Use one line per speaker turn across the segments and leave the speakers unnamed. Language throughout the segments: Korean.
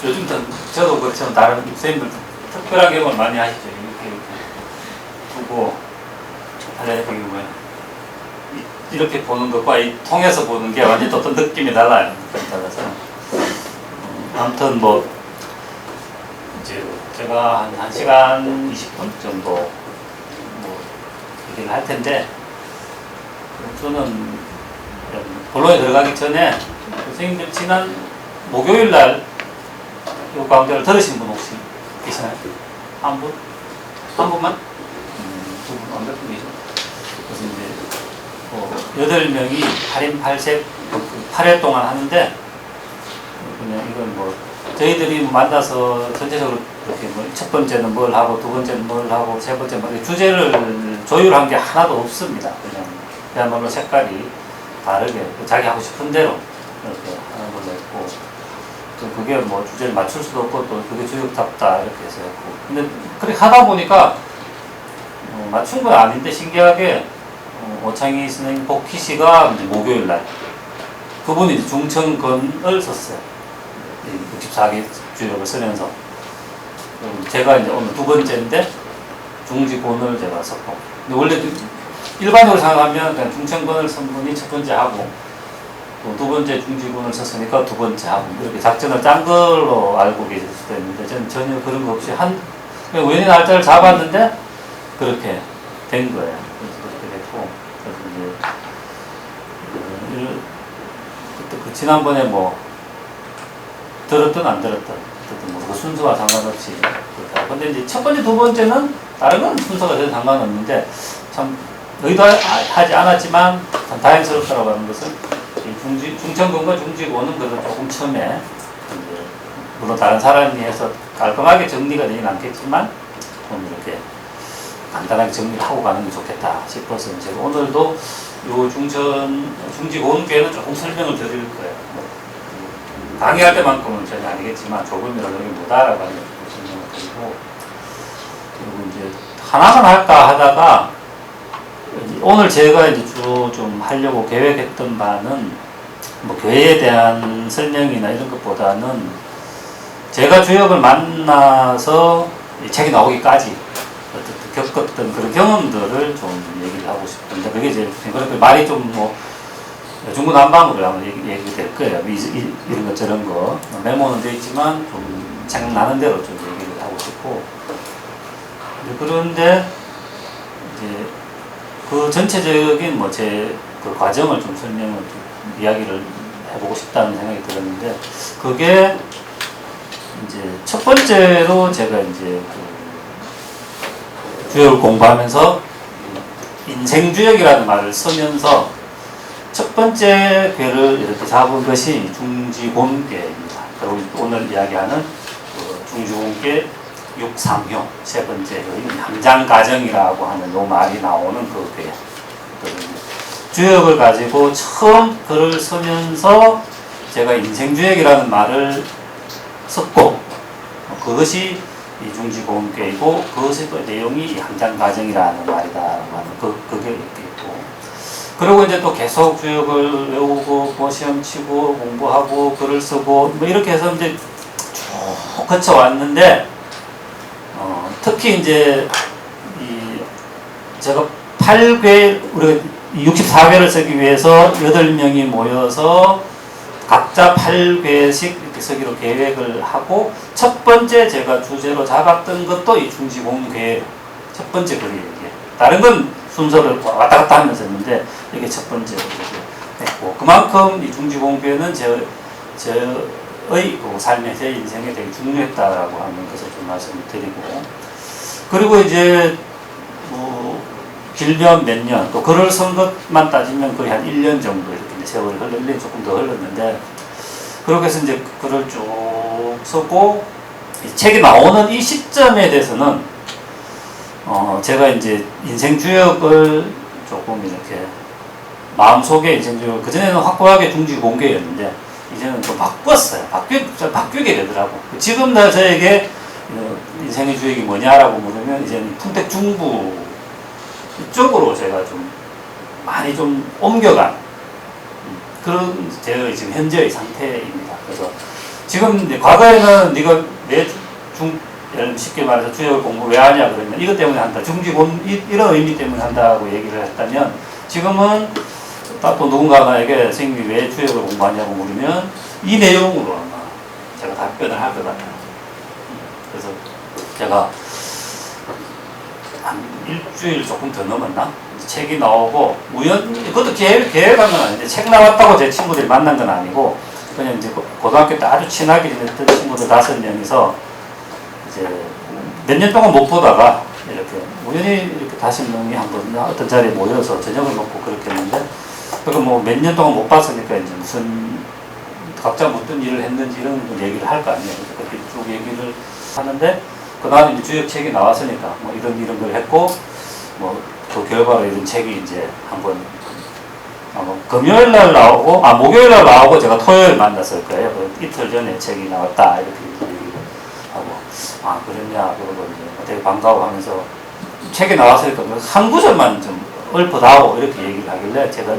요즘 저도 그렇지만 다른 선생님들 특별한 경험을 많이 하시죠. 이렇게 두고 하려니까 뭐야. 이렇게 보는 것과 이 통해서 보는 게 완전히 어떤 느낌이 달라요. 달라서. 아무튼 뭐 이제 제가 한 1시간 20분 정도 뭐 얘기를 할 텐데, 저는 본론에 들어가기 전에 선생님들 지난 목요일 날 이 강좌를 들으신 분 혹시 계시나요? 한 분? 한 분만? 두 분, 몇 분이죠? 그래서 이제 8명이 8인 8색 8회 동안 하는데, 그냥 이건 뭐 저희들이 만나서 전체적으로 이렇게 뭐 첫 번째는 뭘 하고 두 번째는 뭘 하고 세 번째는 뭘 주제를 조율한 게 하나도 없습니다. 그냥 그야말로 색깔이 다르게 자기 하고 싶은 대로 이렇게 하는 걸로 했고, 또 그게 뭐 주제를 맞출 수도 없고 또 그게 주역답다 이렇게 해서 했고, 근데 그렇게 하다 보니까 맞춘 건 아닌데 신기하게 오창희 선생님 복희씨가 목요일 날 그분이 이제 중천건을 썼어요. 64개 주역을 쓰면서. 제가 이제 오늘 두 번째인데 중지곤을 제가 썼고, 근데 원래 일반적으로 생각하면 그냥 중천건을 쓴 분이 첫 번째 하고 또 두 번째 중지곤을 썼으니까 두 번째 하고 이렇게 작전을 짠 걸로 알고 계실 수도 있는데, 저는 전혀 그런 거 없이 그냥 우연히 날짜를 잡았는데 그렇게 된 거예요. 그렇게 됐고, 그래서 이제 그때 그 지난번에 뭐 들었든 안 들었든 어쨌든 뭐 그 순서와 상관없이 그렇게 하고, 근데 이제 첫 번째 두 번째는 다른 건 순서가 전혀 상관없는데 참 의도하지 않았지만 참 다행스럽다고 하는 것은 중천건과 중지곤은 그래도 조금 처음에 물론 다른 사람이 해서 깔끔하게 정리가 되진 않겠지만 좀 이렇게 간단하게 정리를 하고 가는 게 좋겠다 싶어서 제가 오늘도 요 중지곤께는 조금 설명을 드릴 거예요. 강의할 때만큼은 전혀 아니겠지만 조금이라도 여기 못 알아가는 설명을 드리고, 그리고 이제 하나만 할까 하다가 오늘 제가 이제 주 좀 하려고 계획했던 바는 뭐 교회에 대한 설명이나 이런 것보다는 제가 주역을 만나서 이 책이 나오기까지 겪었던 그런 경험들을 좀 얘기를 하고 싶은데, 그게 이제 그렇게 말이 좀 뭐 중구난방으로 아마 얘기 될 거예요. 이런 거 저런 거 메모는 돼 있지만 좀 생각나는 대로 좀 얘기를 하고 싶고, 그런데 이제 그 전체적인 뭐 제 그 과정을 좀 설명을 좀 이야기를 해보고 싶다는 생각이 들었는데, 그게 이제 첫 번째로 제가 이제 그 주역을 공부하면서 인생주역이라는 말을 쓰면서 첫 번째 괴를 이렇게 잡은 것이 중지곤괴입니다. 그리고 오늘 이야기하는 그 중지곤괴 6상효 세 번째 함장가정이라고 하는 요 말이 나오는 그 괴. 주역을 가지고 처음 글을 쓰면서 제가 인생주역이라는 말을 썼고, 그것이 이 중지곤괴이고 그것의 또 내용이 함장가정이라는 말이다라고 하는 그게 있고, 그리고 이제 또 계속 주역을 외우고 뭐 시험 치고 공부하고 글을 쓰고 뭐 이렇게 해서 이제 쭉 거쳐왔는데, 특히 이제 제가 8궤 우리가 64궤를 쓰기 위해서 8명이 모여서 각자 8궤씩 이렇게 쓰기로 계획을 하고, 첫 번째 제가 주제로 잡았던 것도 이 중지곤괴 첫 번째 글이에요. 다른 건 순서를 왔다 갔다 하면서 했는데 이게 첫 번째로 했고, 그만큼 이 중지곤괴는 저의 그 삶에 제 인생에 되게 중요했다라고 하는 것을 좀 말씀을 드리고, 그리고 이제 뭐 길면 몇 년, 또 글을 쓴 것만 따지면 거의 한 1년 정도 이렇게 세월이 1년 조금 더 흘렀는데, 그렇게 해서 이제 글을 쭉 쓰고 이 책이 나오는 이 시점에 대해서는 제가 이제 인생주역을 조금 이렇게 마음속에 인생주역, 그전에는 확고하게 중지곤괴였는데 이제는 좀 바꿨어요. 바뀌게 되더라고. 지금 저에게 인생의 주역이 뭐냐라고 물으면 이제는 풍택 중부 이쪽으로 제가 좀 많이 좀 옮겨간 그런 제가 지금 현재의 상태입니다. 그래서 지금 이제 과거에는 네가 쉽게 말해서 주역을 공부 왜 하냐 그러면 이것 때문에 한다. 중지본 이런 의미 때문에 한다고 얘기를 했다면 지금은 또 누군가에게 선생님이 왜 주역을 공부하냐고 물으면 이 내용으로 아마 제가 답변을 할 것 같아요. 그래서 제가 한 일주일 조금 더 넘었나? 책이 나오고 그것도 계획한 건 아닌데 책 나왔다고 제 친구들이 만난 건 아니고 그냥 이제 고등학교 때 아주 친하게 지냈던 친구들 5명이서 이제 몇 년 동안 못 보다가 이렇게 우연히 이렇게 5명이 한번 어떤 자리에 모여서 저녁을 먹고 그렇게 했는데 그러니까 뭐 몇 년 동안 못 봤으니까 이제 무슨 각자 어떤 일을 했는지 이런 얘기를 할 거 아니에요. 그렇게 쭉 얘기를 하는데 그 다음에 이제 주역 책이 나왔으니까 뭐 이런 걸 했고 뭐 그 결과로 이런 책이 이제 한번 금요일 날 나오고 목요일 날 나오고 제가 토요일 만났을 거예요. 그 이틀 전에 책이 나왔다 이렇게 얘기를 하고 그랬냐 그러고 이제 되게 반가워하면서 책이 나왔으니까 한 구절만 좀 읊어다오 이렇게 얘기를 하길래 제가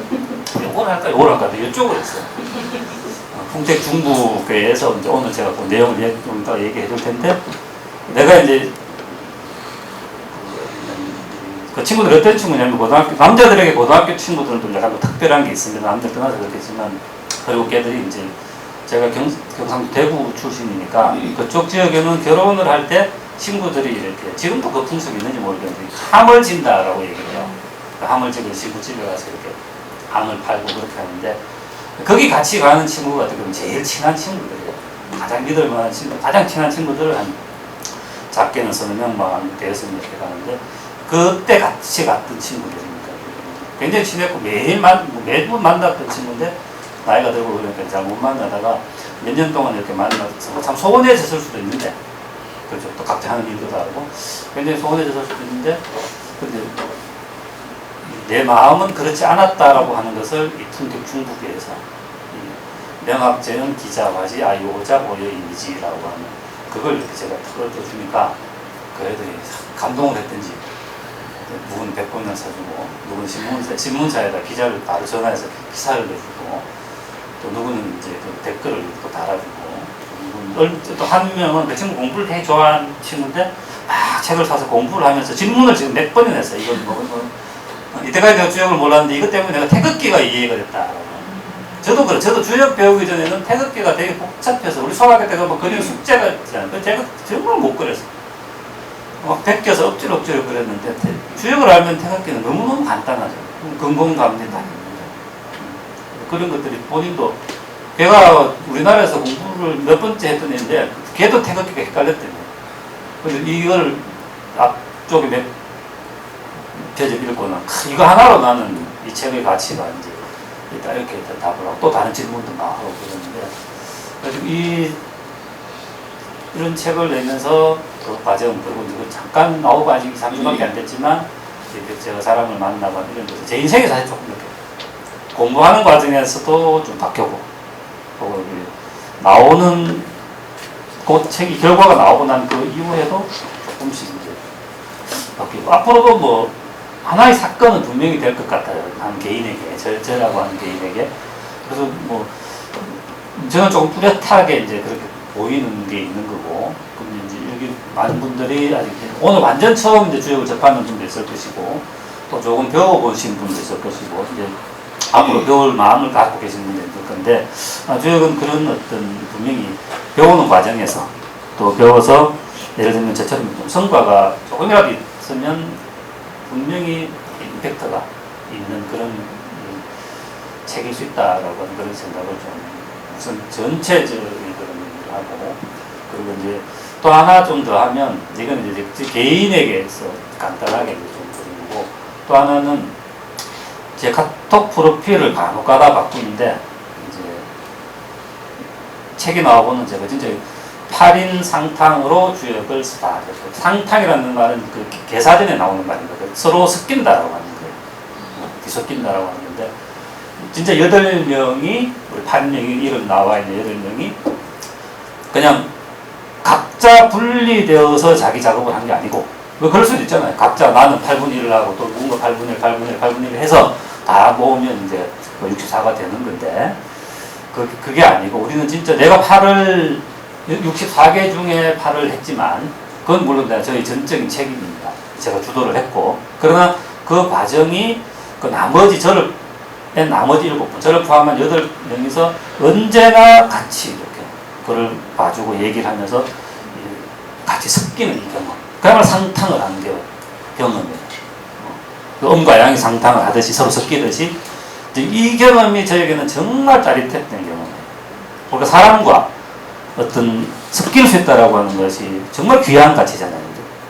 요걸 할까 요걸 할까 이쪽을 했어요. 풍택 중부교회에서 이제 오늘 제가 그 내용을 좀 더 얘기해 줄 텐데 내가 이제 그 친구들 어떤 친구냐면 남자들에게 고등학교 친구들도 약간 특별한 게 있습니다. 남들 떠나서 그렇겠지만 그리고 걔들이 이제 제가 경상도 대구 출신이니까 그쪽 지역에는 결혼을 할 때 친구들이 이렇게 지금도 그 풍습이 있는지 모르겠는데 함을 진다라고 얘기를 해요. 그 함을 지고 친구집에 가서 이렇게 함을 팔고 그렇게 하는데 거기 같이 가는 친구가 지금 제일 친한 친구들이에요. 가장 믿을 만한 친구, 가장 친한 친구들을 한 작게는 서너 명만 대여섯 명 이렇게 가는데 그때 같이 갔던 친구들입니다. 굉장히 친했고 매번 만났던 친구인데 나이가 들고 그러니까 잘 못 만나다가 몇 년 동안 이렇게 만나서 참 소원해졌을 수도 있는데 그렇죠. 또 각자 하는 일도 다르고 굉장히 소원해졌을 수도 있는데 근데 내 마음은 그렇지 않았다라고 하는 것을 이 풍택 중부교에서 명학재현 기자와지 아이오자 오여이미지라고 하는 그걸 이렇게 제가 뜯어주니까 그 애들이 감동을 했든지 누구는 백권을 사주고 누구는 신문사에다 기자를 바로 전화해서 기사를 내주고 또 누구는 이제 그 댓글을 또 달아주고 또 한 명은 그 친구 공부를 되게 좋아하는 친구인데 막 책을 사서 공부를 하면서 질문을 지금 몇 번이나 했어요. 이때까지 내가 주역을 몰랐는데 이것 때문에 내가 태극기가 이해가 됐다. 저도 그래. 저도 주역 배우기 전에는 태극기가 되게 복잡해서 우리 소학교 때가 뭐 그림 숙제가 있잖아요. 제가 정말 못 그렸어요. 막 베껴서 억지로 그렸는데 주역을 알면 태극기는 너무너무 간단하죠. 근검감리 다 그런 것들이 본인도 걔가 우리나라에서 공부를 몇 번째 했던 애인데 걔도 태극기가 헷갈렸대요. 그래서 이걸 앞쪽에 몇 페이지 읽고는 이거 하나로 나는 이 책의 가치가 이제 있다 이렇게 답을 하고 또 다른 질문도 막 하고 그러는데 이런 책을 내면서 그 과정 그리고 잠깐 나오고 아직 3주밖에 안 됐지만 제가 사람을 만나고 이런 데서 제 인생에 사실 조금 이렇게 공부하는 과정에서도 좀 바뀌고 나오는 그 책이 결과가 나오고 난 그 이후에도 조금씩 이제 바뀌고 앞으로도 뭐 하나의 사건은 분명히 될 것 같아요. 한 개인에게 저라고 하는 개인에게 그래서 뭐 저는 조금 뚜렷하게 이제 그렇게 보이는 게 있는 거고 근데 이제 여기 많은 분들이 아직 오늘 완전 처음 이제 주역을 접하는 분도 있을 것이고 또 조금 배워보신 분도 있을 것이고 이제 앞으로 배울 마음을 갖고 계신 분도 있을 건데 주역은 그런 어떤 분명히 배우는 과정에서 또 배워서 예를 들면 저처럼 좀 성과가 조금이라도 있으면 분명히 임팩트가 있는 그런 책일 수 있다라고 하는 그런 생각을 좀 우선 전체적인 그런 얘기를 하고 그리고 이제 또 하나 좀 더 하면 이건 이제 개인에게서 간단하게 좀 드리고 또 하나는 제 카톡 프로필을 간혹 가다 바꾸는데 이제 책이 나와보는 제가 진짜 8인 상탕으로 주역을 쓰다. 상탕이라는 말은 그 개사전에 나오는 말입니다. 서로 섞인다라고 하는 거예요. 뒤섞인다라고 하는 건데 진짜 8명이 우리 8명이 이름 나와 있는 8명이 그냥 각자 분리되어서 자기 작업을 한 게 아니고 그럴 수도 있잖아요. 각자 나는 8분의 1을 하고 또 누군가 8분의 1, 8분의 1, 8분의 1 해서 다 모으면 이제 64가 되는 건데 그게 아니고 우리는 진짜 내가 팔을 64개 중에 팔을 했지만 그건 물론 저희 전적인 책임입니다. 제가 주도를 했고 그러나 그 과정이 그 나머지 나머지 7분 저를 포함한 8명이서 언제나 같이 이렇게 그걸 봐주고 얘기를 하면서 같이 섞이는 이 경험 그야말로 상탕을 하는 게 경험이에요. 음과 양이 상탕을 하듯이 서로 섞이듯이 이 경험이 저에게는 정말 짜릿했던 경험이에요. 그러니까 사람과 어떤 섞일 수 있다라고 하는 것이 정말 귀한 가치잖아요.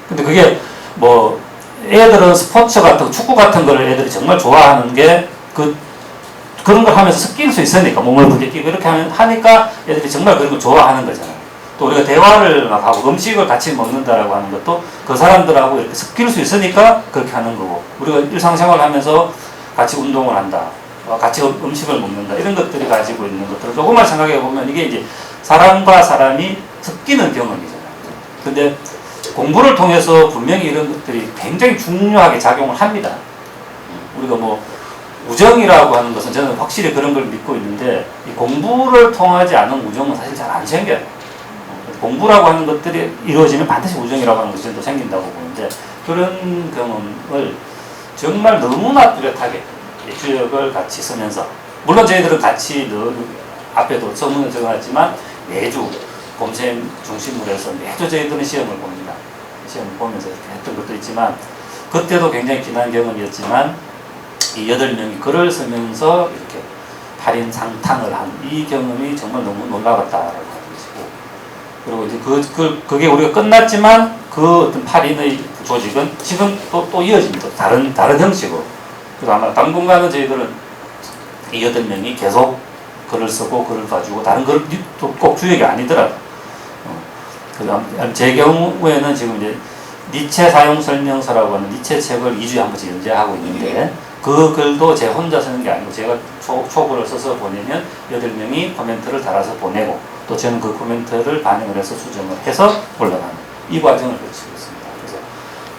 근데 그게 뭐 애들은 스포츠 같은 축구 같은 거를 애들이 정말 좋아하는 게 그런 걸 하면서 섞일 수 있으니까 몸을 부딪히고 이렇게 하니까 애들이 정말 그런 걸 좋아하는 거잖아요. 또 우리가 대화를 막 하고 음식을 같이 먹는다라고 하는 것도 그 사람들하고 이렇게 섞일 수 있으니까 그렇게 하는 거고 우리가 일상생활을 하면서 같이 운동을 한다. 같이 음식을 먹는다. 이런 것들이 가지고 있는 것들을 조금만 생각해 보면 이게 이제 사람과 사람이 섞이는 경험이잖아요. 근데 공부를 통해서 분명히 이런 것들이 굉장히 중요하게 작용을 합니다. 우리가 뭐 우정이라고 하는 것은 저는 확실히 그런 걸 믿고 있는데 이 공부를 통하지 않은 우정은 사실 잘 안 생겨요. 공부라고 하는 것들이 이루어지면 반드시 우정이라고 하는 것이 또 생긴다고 보는데 그런 경험을 정말 너무나 뚜렷하게 주역을 같이 쓰면서 물론 저희들은 같이 앞에도 서문에 적어놨지만 매주 봄샘 중심으로 해서 매주 저희들은 시험을 봅니다. 시험을 보면서 이렇게 했던 것도 있지만 그때도 굉장히 지난 경험이었지만 이 8명이 글을 쓰면서 이렇게 8인 상탕을 한 이 경험이 정말 너무 놀라웠다라고 하는 것이고 그리고 이제 그게 우리가 끝났지만 그 어떤 8인의 조직은 지금 또 이어집니다. 다른 형식으로. 그래서 아마 당분간은 저희들은 이 8명이 계속 글을 쓰고 글을 봐주고 다른 글도 꼭 주역이 아니더라도 제 경우에는 지금 이제 니체 사용 설명서라고 하는 니체 책을 2주에 한 번씩 연재하고 있는데 그 글도 제 혼자 쓰는 게 아니고 제가 초고를 써서 보내면 8명이 코멘트를 달아서 보내고 또 저는 그 코멘트를 반영을 해서 수정을 해서 올라가는 이 과정을 거치고 있습니다. 그래서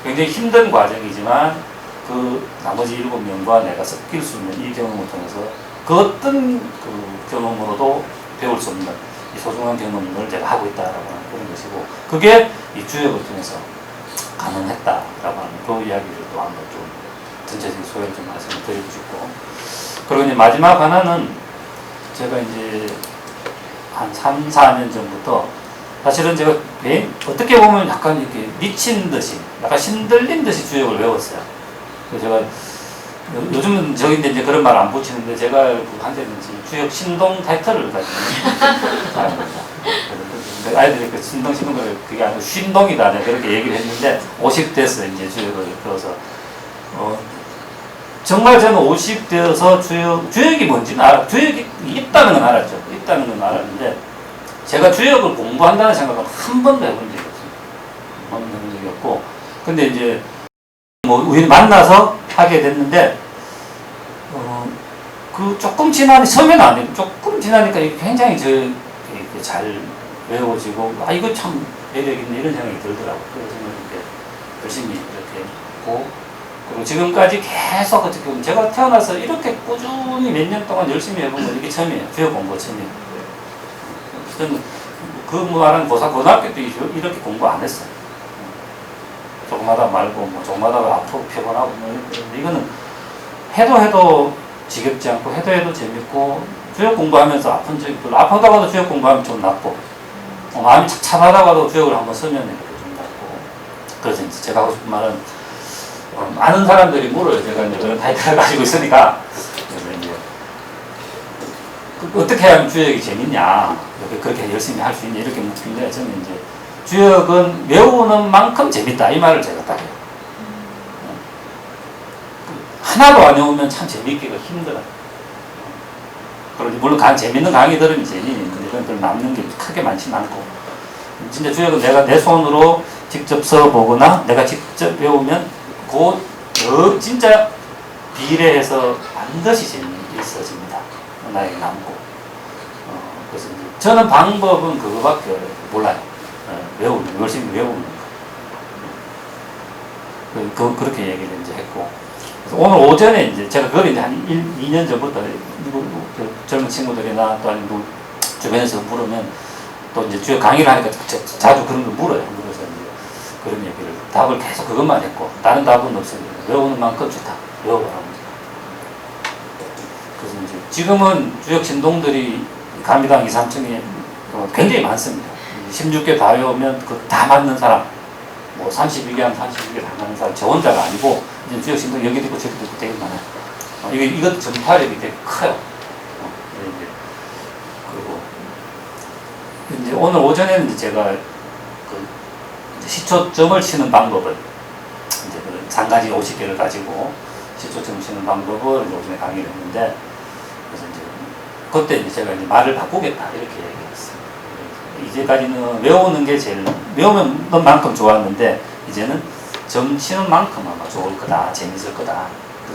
굉장히 힘든 과정이지만 그 나머지 7명과 내가 섞일 수 있는 이 경험을 통해서 그 어떤 그 경험으로도 배울 수 없는 이 소중한 경험을 제가 하고 있다라고 하는 그런 것이고 그게 이 주역을 통해서 가능했다라고 하는 그 이야기를 또 한번 좀 전체적인 소개를 좀 말씀을 드리고 싶고 그리고 이제 마지막 하나는 제가 이제 한 3, 4년 전부터 사실은 제가 어떻게 보면 약간 이렇게 미친 듯이 약간 신들린 듯이 주역을 외웠어요. 그래서 제가 요즘은 저기 이제 그런 말 안 붙이는데 제가 한때는 주역 신동 타이틀을 가지고 사람입니다. 아이들이 그 신동 그게 아니고 쉰동이다 그렇게 얘기를 했는데 50대에서 이제 주역을 배워서 정말 저는 50대여서 주역이 뭔지는 주역이 있다는 건 알았죠. 있다는 건 알았는데 제가 주역을 공부한다는 생각은 한 번도 해본 적이 없습니다. 한 번도 해본 적이 없고 근데 이제 뭐 우연히 만나서 하게 됐는데 그 조금 지나니 처음에는 아니고 조금 지나니까 굉장히 잘 외워지고 이거 참 매력 있네 이런 생각이 들더라고요. 그래서 이렇게 열심히 이렇게 했고 그리고 지금까지 계속 어떻게 보면 제가 태어나서 이렇게 꾸준히 몇 년 동안 열심히 해본 건 이게 처음이에요. 주역 공부 처음이에요. 저는 그 말은 고등학교 때 이렇게 공부 안 했어요. 조금 하다 말고 조금 하다가 아프고 피곤하고 이거는 해도 지겹지 않고 해도 재밌고 주역 공부하면서 아픈 적이 별로 아프다가도 주역 공부하면 좀 낫고 마음이 착잡하다가도 주역을 한번 쓰면 이렇게 좀 낫고 그래서 이제 제가 하고 싶은 말은 많은 사람들이 물어요. 제가 이제 그런 타이틀을 가지고 있으니까 그래서 이제 어떻게 하면 주역이 재밌냐 그렇게 열심히 할 수 있냐 이렇게 묻는데 저는 이제 주역은 외우는 만큼 재밌다 이 말을 제가 딱 해요. 하나도 안 외우면 참 재밌기가 힘들어요. 그리고 물론 재밌는 강의들은 재미있는데 이런 걸 남는 게 크게 많지는 않고 진짜 주역은 내가 내 손으로 직접 써보거나 내가 직접 외우면 진짜 비례해서 반드시 재미있어집니다. 나에게 남고 그래서 저는 방법은 그거밖에 몰라요. 열심히 외우는 거. 그렇게 얘기를 이제 했고. 오늘 오전에 이제 제가 그걸 이제 한 2년 전부터 젊은 친구들이나 또 아니면 뭐 주변에서 물으면 또 이제 주요 강의를 하니까 자주 그런 걸 물어요. 물어서 이제 그런 얘기를 답을 계속 그것만 했고 다른 답은 없습니다. 외우는 만큼 좋다. 외워보라고. 그래서 이제 지금은 주역 신동들이 감리당 2, 3층에 굉장히 많습니다. 16개 다 외우면 그 다 맞는 사람, 뭐 32개 하면 32개 다 맞는 사람, 저 혼자가 아니고 이제 주역 신동 여기도 있고 저기도 있고 되게 많아요. 이것도 전파력이 되게 커요. 그리고 이제 오늘 오전에는 이제 제가 그 시초점을 치는 방법을 이제 그 상가지 50개를 가지고 시초점을 치는 방법을 이제 오전에 강의를 했는데 그래서 이제 그때 이제 제가 이제 말을 바꾸겠다 이렇게 얘기했어요. 이제까지는 외우는 게 제일 외우는 것만큼 좋았는데 이제는 점 치는 만큼 아마 좋을 거다, 재밌을 거다.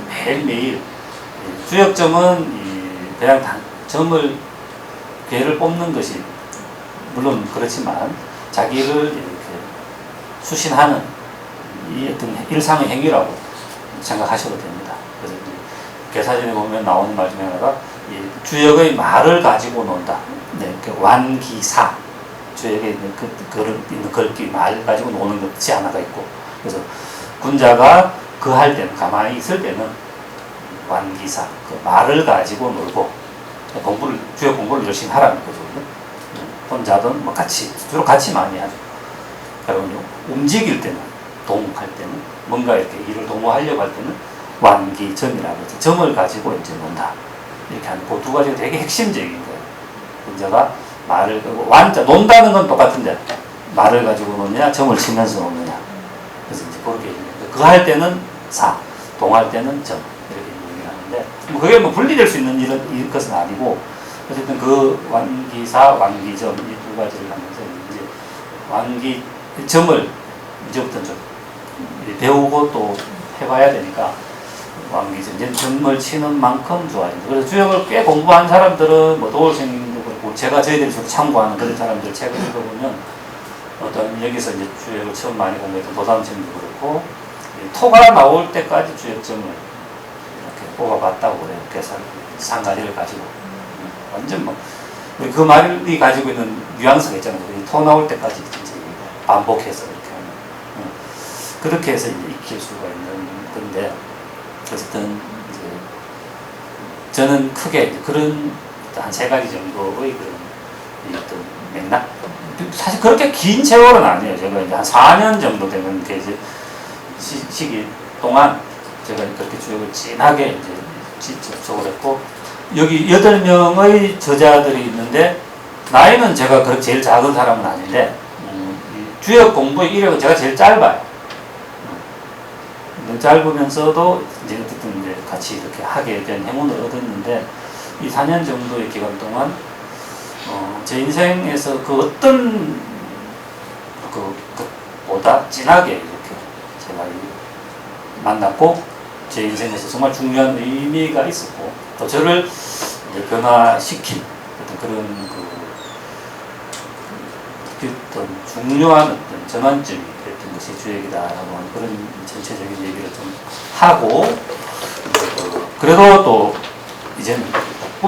매일매일 주역점은 그냥 점을 괴를 뽑는 것이 물론 그렇지만 자기를 이렇게 수신하는 이 어떤 일상의 행위라고 생각하셔도 됩니다. 그래서 계사전에 보면 나오는 말 중에 하나가 주역의 말을 가지고 논다. 네, 완기사 주역에 있는 있는 글귀 말 가지고 노는 것이 하나가 있고 그래서 군자가 그 할 때는 가만히 있을 때는 완기사 그 말을 가지고 놀고 주역 공부를 열심히 하라는 거죠. 혼자든 뭐 같이 주로 같이 많이 하죠. 그리고 움직일 때는 동할 때는 뭔가 이렇게 일을 도모하려고 할 때는 완기점이라고 해서 점을 가지고 이제 논다. 이렇게 하는 그 두 가지가 되게 핵심적인 거예요. 혼자가 말을 완자 논다는 건 똑같은데 말을 가지고 노느냐 점을 치면서 노느냐. 그래서 이제 그렇게 그 할 때는 사, 동할 때는 점 이렇게 얘기를 하는데 뭐 그게 뭐 분리될 수 있는 이런 것은 아니고 어쨌든 그 완기사, 완기점 이 두 가지를 하면서 이제 완기점을 이제부터 좀 배우고 또 해봐야 되니까 완기점 이제 점을 치는 만큼 좋아진다. 그래서 주역을 꽤 공부한 사람들은 뭐 도울생님도 그렇고 제가 저희들이 주로 참고하는 그런 사람들 책을 읽어보면 어떤 여기서 이제 주역을 처음 많이 공부했던 도담천도 그렇고 토가 나올 때까지 주역점을 이렇게 뽑아봤다고 그래요. 계산 상가리를 가지고 완전 뭐 그 말이 가지고 있는 뉘앙스가 있잖아요. 토 나올 때까지 이제 반복해서 이렇게 하는 그렇게 해서 이제 익힐 수가 있는 건데 어쨌든 이제 저는 크게 그런 한 3가지 정도의 그런 어떤 맥락 사실 그렇게 긴 세월은 아니에요. 제가 이제 한 4년 정도 되는 게 이제 시기 동안 제가 그렇게 주역을 진하게 이제 접촉을 했고 여기 8명의 저자들이 있는데 나이는 제가 그렇게 제일 작은 사람은 아닌데 주역 공부의 이력은 제가 제일 짧아요. 짧으면서도 이제 어쨌든 이제 같이 이렇게 하게 된 행운을 얻었는데 이 4년 정도의 기간 동안 제 인생에서 그 어떤 보다 진하게 이렇게 제가 만났고 제 인생에서 정말 중요한 의미가 있었고 또 저를 변화시킨 어떤 그런 어떤 중요한 어떤 전환점이 됐던 것이 주역이다라고 하는 그런 전체적인 얘기를 좀 하고 그래도 또 이제는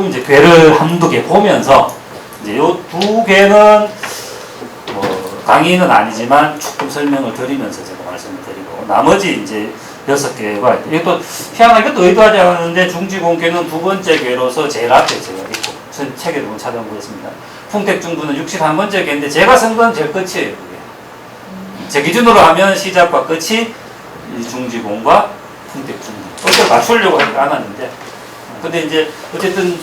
이제 괴를 한두 개 보면서 이제 요 2개는 뭐 강의는 아니지만 조금 설명을 드리면서 제가 말씀을 드리고 나머지 이제 6개가 이게 또 희한하게 또 의도하지 않았는데 중지공계는 2번째 괴로서 제일 앞에 제가 있고 전 책에도 한번 찾아보겠습니다. 풍택중부는 61번째 괴인데 제가 쓴 건 제일 끝이에요. 그게. 제 기준으로 하면 시작과 끝이 중지공과 풍택중부. 어떻게 맞추려고 하지 않았는데 근데 이제 어쨌든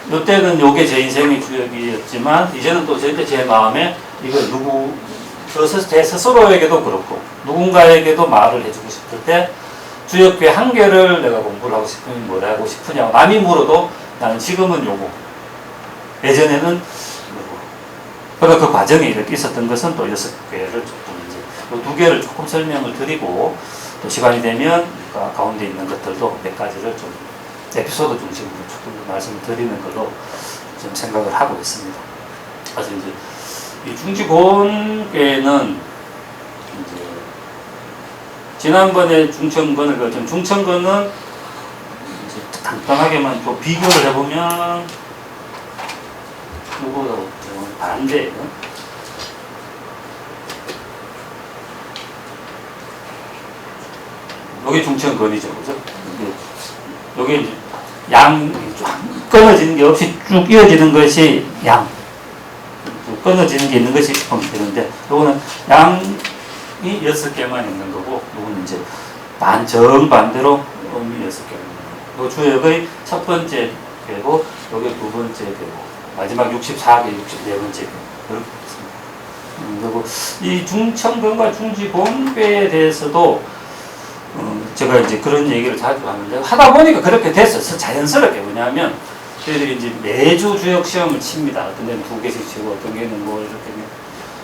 이때는 요게 제 인생의 주역이었지만 이제는 또 제 마음에 이걸 제 스스로에게도 그렇고 누군가에게도 말을 해주고 싶을 때 주역괴 한 개를 내가 공부를 하고 싶으면 뭘 하고 싶으냐고 남이 물어도 나는 지금은 요거 예전에는 요거 그러니까 그 과정에 이렇게 있었던 것은 또 6개를 조금 이제 2개를 조금 설명을 드리고 또 시간이 되면 가운데 있는 것들도 몇 가지를 좀 에피소드 중심으로 조금 말씀을 드리는 걸로 좀 생각을 하고 있습니다. 그래서 이제 이 중지곤괴는 이제 지난번에 중천건을 중천건은 이제 간단하게만 또 비교를 해보면 이거하고 반대예요. 요게 중천건이죠, 그죠? 요게 이제 양 끊어지는 게 없이 쭉 이어지는 것이 양, 끊어지는 게 있는 것이 되는데, 요거는 양이 6개만 있는 거고, 요거는 이제 정반대로 음이 6개만 있는 거고, 요 주역의 첫 번째 배고, 요게 두 번째 배고, 마지막 64개, 64번째 배, 이렇게 있습니다. 그리고 이 중천건과 중지곤배에 대해서도 제가 이제 그런 얘기를 자주 하는데, 하다 보니까 그렇게 됐어요. 자연스럽게. 왜냐하면 저희들이 이제 매주 주역 시험을 칩니다. 어떤 데는 2개씩 치고, 어떤 데는 뭐 이렇게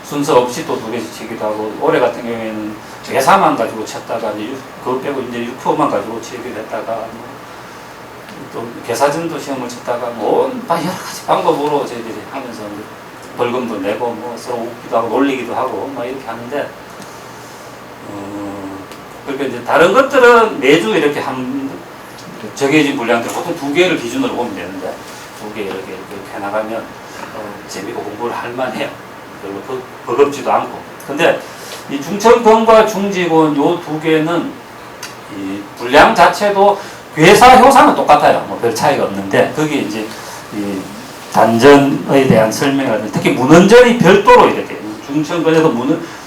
순서 없이 또 2개씩 치기도 하고, 올해 같은 경우에는 계산만 가지고 쳤다가 이제 그거 빼고 이제 6%만 가지고 치기도 했다가, 또 계사전도 시험을 쳤다가 뭐 여러 가지 방법으로 저희들이 하면서 벌금도 내고 뭐 서로 웃기도 하고 놀리기도 하고 막 이렇게 하는데, 그러니까 이제 다른 것들은 매주 이렇게 정해진 분량들 보통 2개를 기준으로 보면 되는데, 2개 이렇게 해나가면 재미고 공부를 할 만해요. 별로 버겁지도 않고. 근데 이 중천건과 중지곤 요 2개는 이 분량 자체도 괴사 효사는 똑같아요. 뭐 별 차이가 없는데, 거기 이제 이 단전에 대한 설명을, 특히 문헌전이 별도로 이렇게, 중천건에도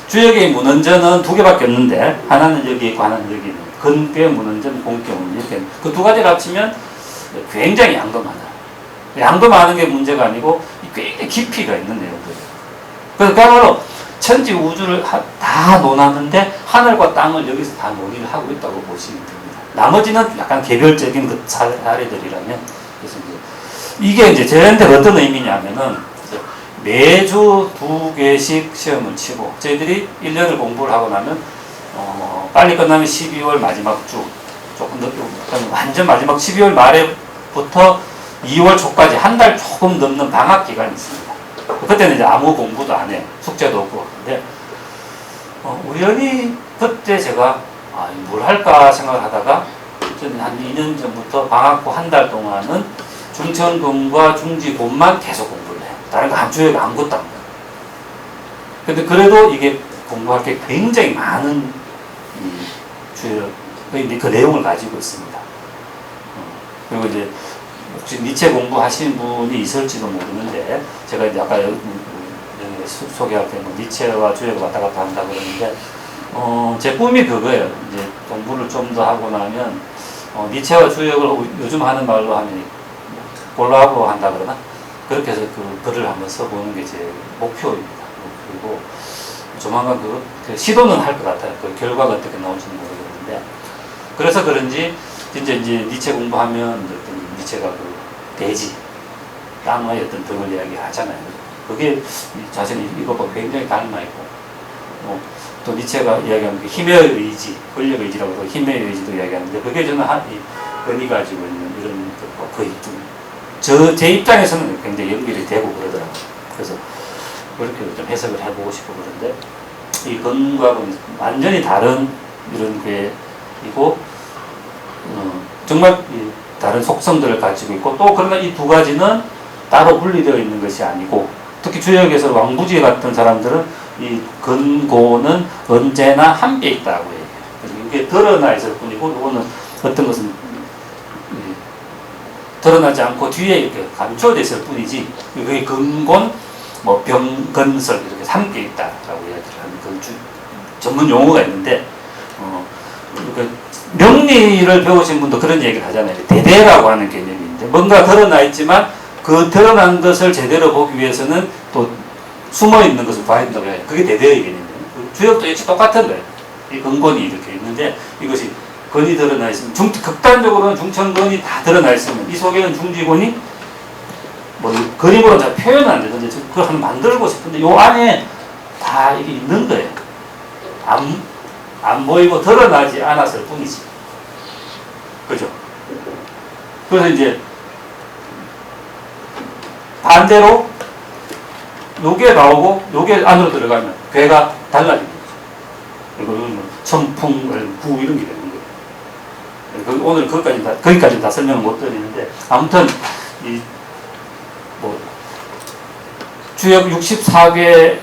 주역의 문헌전은 2개밖에 없는데, 하나는 여기 있고 하나는 여기 있는, 건괴 문헌전, 공괴 문헌전, 이렇게 그 2가지를 합치면 굉장히 양도 많아요. 양도 많은 게 문제가 아니고 굉장히 깊이가 있는 내용들이에요. 그래서 그야말로 천지 우주를 다 논하는데 하늘과 땅을 여기서 다 논의를 하고 있다고 보시면 됩니다. 나머지는 약간 개별적인 그 사례들이라면, 그래서 이게 이제 저한테 어떤 의미냐면은, 매주 2개씩 시험을 치고, 저희들이 1년을 공부를 하고 나면, 빨리 끝나면 12월 마지막 주, 조금 늦게, 완전 마지막 12월 말에부터 2월 초까지 한 달 조금 넘는 방학 기간이 있습니다. 그때는 이제 아무 공부도 안 해. 숙제도 없고. 근데, 우연히 그때 제가, 뭘 할까 생각을 하다가, 저는 한 2년 전부터 방학 후 한 달 동안은 중천건과 중지곤만 계속 공부를 해요. 다른 거 한 주에 아무것도 안 해요. 근데 그래도 이게 공부할 게 굉장히 많은 주역의 그 내용을 가지고 있습니다. 그리고 이제 혹시 니체 공부하시는 분이 있을지도 모르는데, 제가 이제 아까 소개할 때 뭐 니체와 주역을 왔다 갔다 한다 그러는데, 제 꿈이 그거예요. 이제 공부를 좀 더 하고 나면, 니체와 주역을 요즘 하는 말로 하면 콜라보 한다 그러나? 그렇게 해서 그 글을 한번 써보는 게 제 목표입니다. 그리고 조만간 그 시도는 할 것 같아요. 그 결과가 어떻게 나올지는 모르겠는데. 그래서 그런지, 이제 니체 공부하면 어떤 니체가 그 대지, 땅의 어떤 덕을 이야기 하잖아요. 그게 자신이 이것과 굉장히 닮아있고, 또 니체가 이야기하는 게 힘의 의지, 권력 의지라고 해서 힘의 의지도 이야기하는데, 그게 저는 건이 가지고 있는 이런 것과 거의 제 입장에서는 굉장히 연결이 되고 그러더라고요. 그래서 그렇게 좀 해석을 해보고 싶고 그런데, 이 건과는 완전히 다른 이런 괴이고, 정말 다른 속성들을 가지고 있고, 또 그러나 이 2가지는 따로 분리되어 있는 것이 아니고, 특히 주역에서 왕부지 같은 사람들은 이 건고는 언제나 함께 있다고 얘기해요. 이게 드러나 있을 뿐이고, 이거는 어떤 것은 드러나지 않고 뒤에 이렇게 감춰져 있을 뿐이지, 그게 건곤, 뭐 병건설 이렇게 함께 있다라고 이야기를 하는 그 전문 용어가 있는데, 그 명리를 배우신 분도 그런 얘기를 하잖아요. 대대라고 하는 개념이 있는데, 뭔가 드러나 있지만 그 드러난 것을 제대로 보기 위해서는 또 숨어 있는 것을 봐야 된다고 해요. 그게 대대의 개념이에요. 주역도 역시 똑같은 거예요. 이 건곤이 이렇게 있는데, 이것이 건이 드러나 있으면, 극단적으로는 중천건이 다 드러나 있으면, 이 속에는 중지곤이 뭐 그림으로 잘 표현은 안 되는데, 그걸 한번 만들고 싶은데, 요 안에 다 이게 있는 거예요. 안 보이고 드러나지 않았을 뿐이지. 그죠? 그래서 이제 반대로 요게 나오고 요게 안으로 들어가면 괴가 달라지는 거죠. 이거는 뭐 천풍, 구 이런 게 되는 거예요. 오늘 거기까지 다 설명을 못 드리는데, 아무튼, 주역 64개는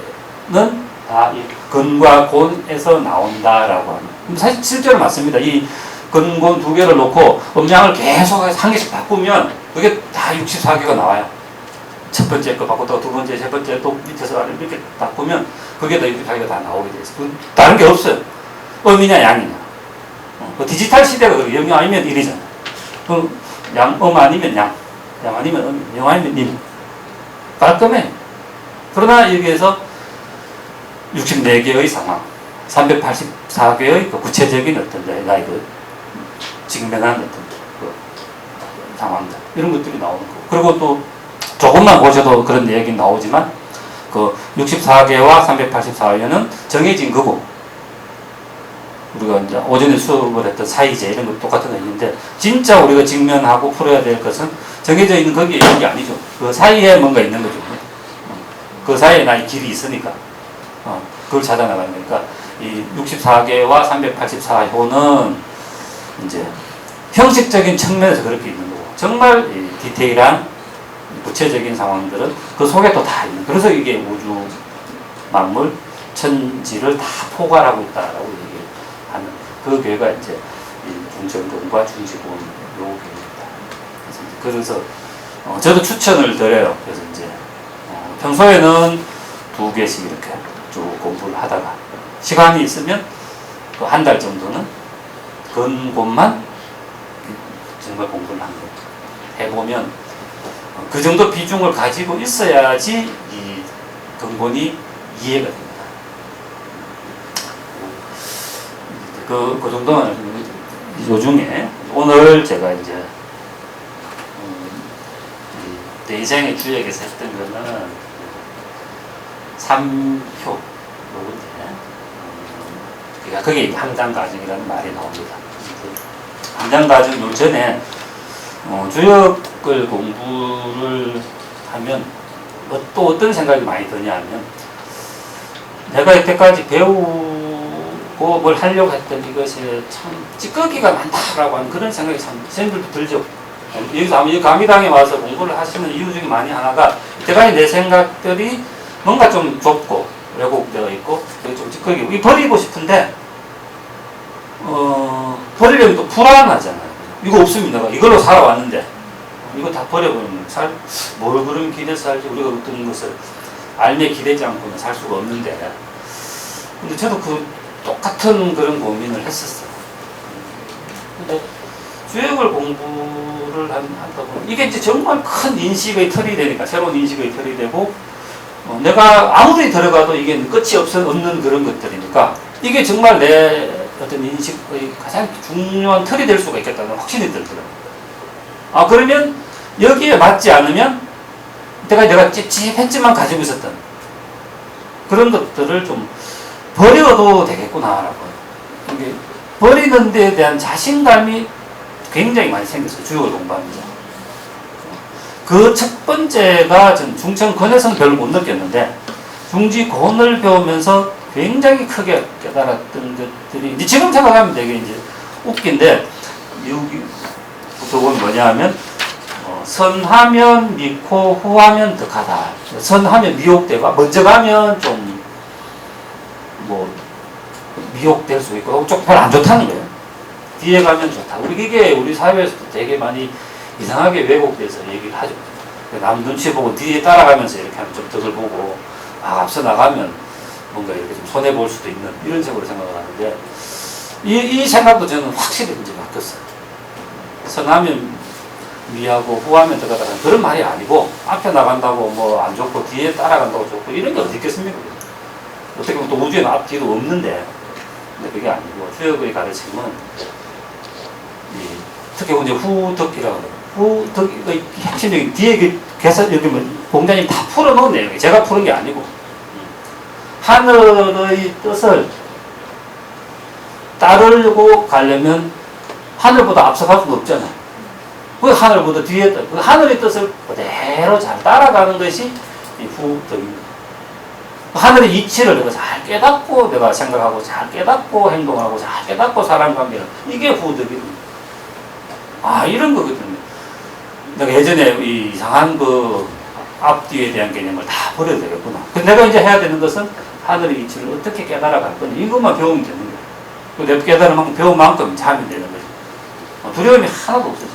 다 이 근과 곤에서 나온다라고 합니다. 사실 실제로 맞습니다. 이 근, 곤 두 개를 놓고 음량을 계속 한 개씩 바꾸면 그게 다 64개가 나와요. 첫 번째 거 바꿨다가 두 번째, 세 번째 또 밑에서 아래 이렇게 바꾸면 그게 다 64개가 다 나오게 돼 있어요. 다른 게 없어요. 음이냐 양이냐. 디지털 시대가 그래요. 영 아니면 1이잖아요. 그럼 아니면 양 아니면 음, 영 아니면 임. 깔끔해. 그러나 여기에서 64개의 상황, 384개의 그 구체적인 어떤 내가 이거 직면한 어떤 그 상황들, 이런 것들이 나오는 거고. 그리고 또 조금만 보셔도 그런 내용이 나오지만 그 64개와 384개는 정해진 거고, 우리가 이제 오전에 수업을 했던 사이제 이런 것 똑같은 거 있는데, 진짜 우리가 직면하고 풀어야 될 것은 정해져 있는 거기에 있는 게 아니죠. 그 사이에 뭔가 있는 거죠. 그 사이에 나의 길이 있으니까 그걸 찾아 나가는 거니까, 이 64개와 384호는 이제 형식적인 측면에서 그렇게 있는 거고, 정말 이 디테일한 구체적인 상황들은 그 속에 또 다 있는. 그래서 이게 우주 만물 천지를 다 포괄하고 있다라고 얘기하는 그 교회가 이제 중천공과 중지공 요 교회입니다. 그래서 저도 추천을 드려요. 그래서 이제 평소에는 2개씩 이렇게 쭉 공부를 하다가 시간이 있으면 그 한 달 정도는 근곤만 정말 공부를 한 거 해보면 그 정도 비중을 가지고 있어야지 이 근곤이 이해가 됩니다. 그 정도는 요중에 오늘 제가 이제 대이생의 주역에서 했던 거는 3효 요건데, 그러니까 거기에 함장가정이라는 말이 나옵니다. 함장가정 요 전에 주역을 공부를 하면 또 어떤 생각이 많이 드냐면, 내가 이때까지 배우고 뭘 하려고 했던 이것이 참 찌꺼기가 많다라고 하는 그런 생각이 참 선생님들도 들죠. 여기서 이 감리당에 와서 공부를 하시는 이유 중에 많이 하나가, 이때까지 내 생각들이 뭔가 좀 좁고 왜곡되어 있고 좀 찌꺼기고 이 버리고 싶은데 버리려면 또 불안하잖아요. 이거 없습니다. 이걸로 살아왔는데 이거 다 버려버리면 뭘 그런 기대서 살지, 우리가 어떤 것을 알매 기대지 않고는 살 수가 없는데. 근데 저도 그 똑같은 그런 고민을 했었어요. 근데 주역을 공부를 한다 보면 이게 이제 정말 큰 인식의 틀이 되니까, 새로운 인식의 틀이 되고, 내가 아무리 들어가도 이게 끝이 없는 그런 것들이니까 이게 정말 내 어떤 인식의 가장 중요한 틀이 될 수가 있겠다는 확신이 들더라고요. 그러면 여기에 맞지 않으면 내가 찝찝했지만 가지고 있었던 그런 것들을 좀 버려도 되겠구나라고. 이게 버리는 데에 대한 자신감이 굉장히 많이 생겼어요. 주역을 공부하면서. 그 첫 번째가 전 중천권에서는 별로 못 느꼈는데, 중지권을 배우면서 굉장히 크게 깨달았던 것들이, 이제 지금 생각하면 되게 이제 웃긴데, 여기부터 보면 뭐냐 하면, 선하면 미고 후하면 덕하다. 선하면 미혹되고, 먼저 가면 좀 미혹될 수 있고, 조금 별로 안 좋다는 거예요. 뒤에 가면 좋다. 이게 우리 사회에서도 되게 많이 이상하게 왜곡돼서 얘기를 하죠. 남 눈치 보고 뒤에 따라가면서 이렇게 하면 좀 덕을 보고, 앞서 나가면 뭔가 이렇게 좀 손해볼 수도 있는 이런 식으로 생각을 하는데, 이 생각도 저는 확실히 이제 바뀌었어요. 선하면 미하고 후하면 덕하다는 그런 말이 아니고, 앞에 나간다고 안 좋고 뒤에 따라간다고 좋고 이런 게 어디 있겠습니까? 어떻게 보면 또 우주에는 앞뒤도 없는데, 근데 그게 아니고 주역의 가르침은 특히 이제 후덕이라고 해요. 후덕의 핵심적인 뒤에 계산, 여기 공자님 다 풀어놓은 내용이에요. 제가 푸는 게 아니고. 하늘의 뜻을 따르고 가려면 하늘보다 앞서갈 수는 없잖아요. 그 하늘보다 뒤에, 그 하늘의 뜻을 그대로 잘 따라가는 것이 이 후덕입니다. 하늘의 이치를 내가 잘 깨닫고, 내가 생각하고 잘 깨닫고 행동하고 잘 깨닫고 사람 관계는, 이게 후덕입니다. 이런 거거든요. 내가 예전에 이 이상한 그 앞뒤에 대한 개념을 다 버려야 되겠구나. 그래서 내가 이제 해야 되는 것은 하늘의 이치를 어떻게 깨달아 갈 거냐. 이것만 배우면 되는 거예요. 내 깨달은 만큼 배운 만큼 이제 하면 되는 거죠. 두려움이 하나도 없어져.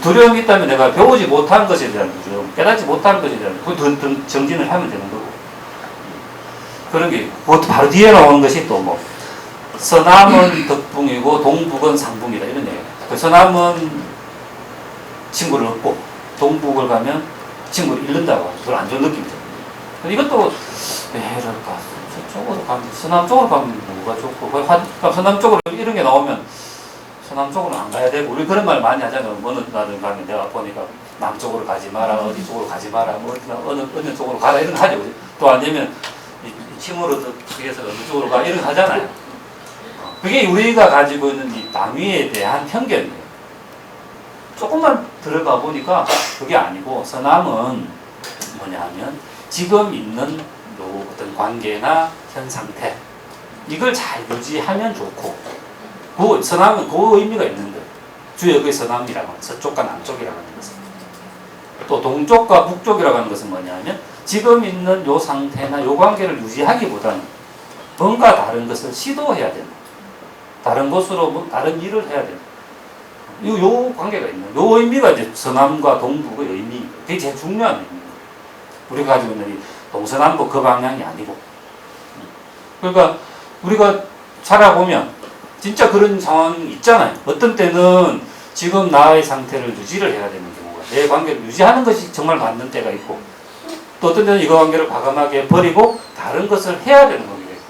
두려움이 있다면 내가 배우지 못한 것에 대한 두려움, 깨닫지 못한 것에 대한 그 정진을 하면 되는 거고. 그런 게 그것도 바로 뒤에 나오는 것이 또 뭐 서남은 덕붕이고 동북은 상붕이다 이런 얘기예요. 그 서남은 친구를 얻고 동북을 가면 친구를 잃는다고 하죠. 별로 안 좋은 느낌이죠. 이것도 왜 이럴까? 저쪽으로 가면 서남 쪽으로 가면 뭐가 좋고 서남 쪽으로 이런 게 나오면 서남 쪽으로 안 가야 되고 우리 그런 말 많이 하잖아요. 어느 날은 가면 내가 보니까 남쪽으로 가지 마라, 어디 쪽으로 가지 마라, 뭐 어느 쪽으로 가라 이런 거 하죠. 또 아니면 이 힘으로 위해서 어느 쪽으로 가 이런 거 하잖아요. 그게 우리가 가지고 있는 이 당위에 대한 편견이에요. 조금만 들어가 보니까 그게 아니고 서남은 뭐냐 하면 지금 있는 요 어떤 관계나 현 상태 이걸 잘 유지하면 좋고 그 서남은 그 의미가 있는 거예요. 주역의 서남이라고 하는 서쪽과 남쪽이라고 하는 것은 또 동쪽과 북쪽이라고 하는 것은 뭐냐 하면 지금 있는 요 상태나 요 관계를 유지하기보다는 뭔가 다른 것을 시도해야 된다. 다른 곳으로 뭐 다른 일을 해야 된다. 요 관계가 있는 요 의미가 이제 서남과 동북의 의미 그게 제일 중요한 의미입니다. 우리가 가지고 있는 이 동서남북 그 방향이 아니고 그러니까 우리가 살아보면 진짜 그런 상황이 있잖아요. 어떤 때는 지금 나의 상태를 유지를 해야 되는 경우가 내 관계를 유지하는 것이 정말 맞는 때가 있고 또 어떤 때는 이거 관계를 과감하게 버리고 다른 것을 해야 되는 관계가 있고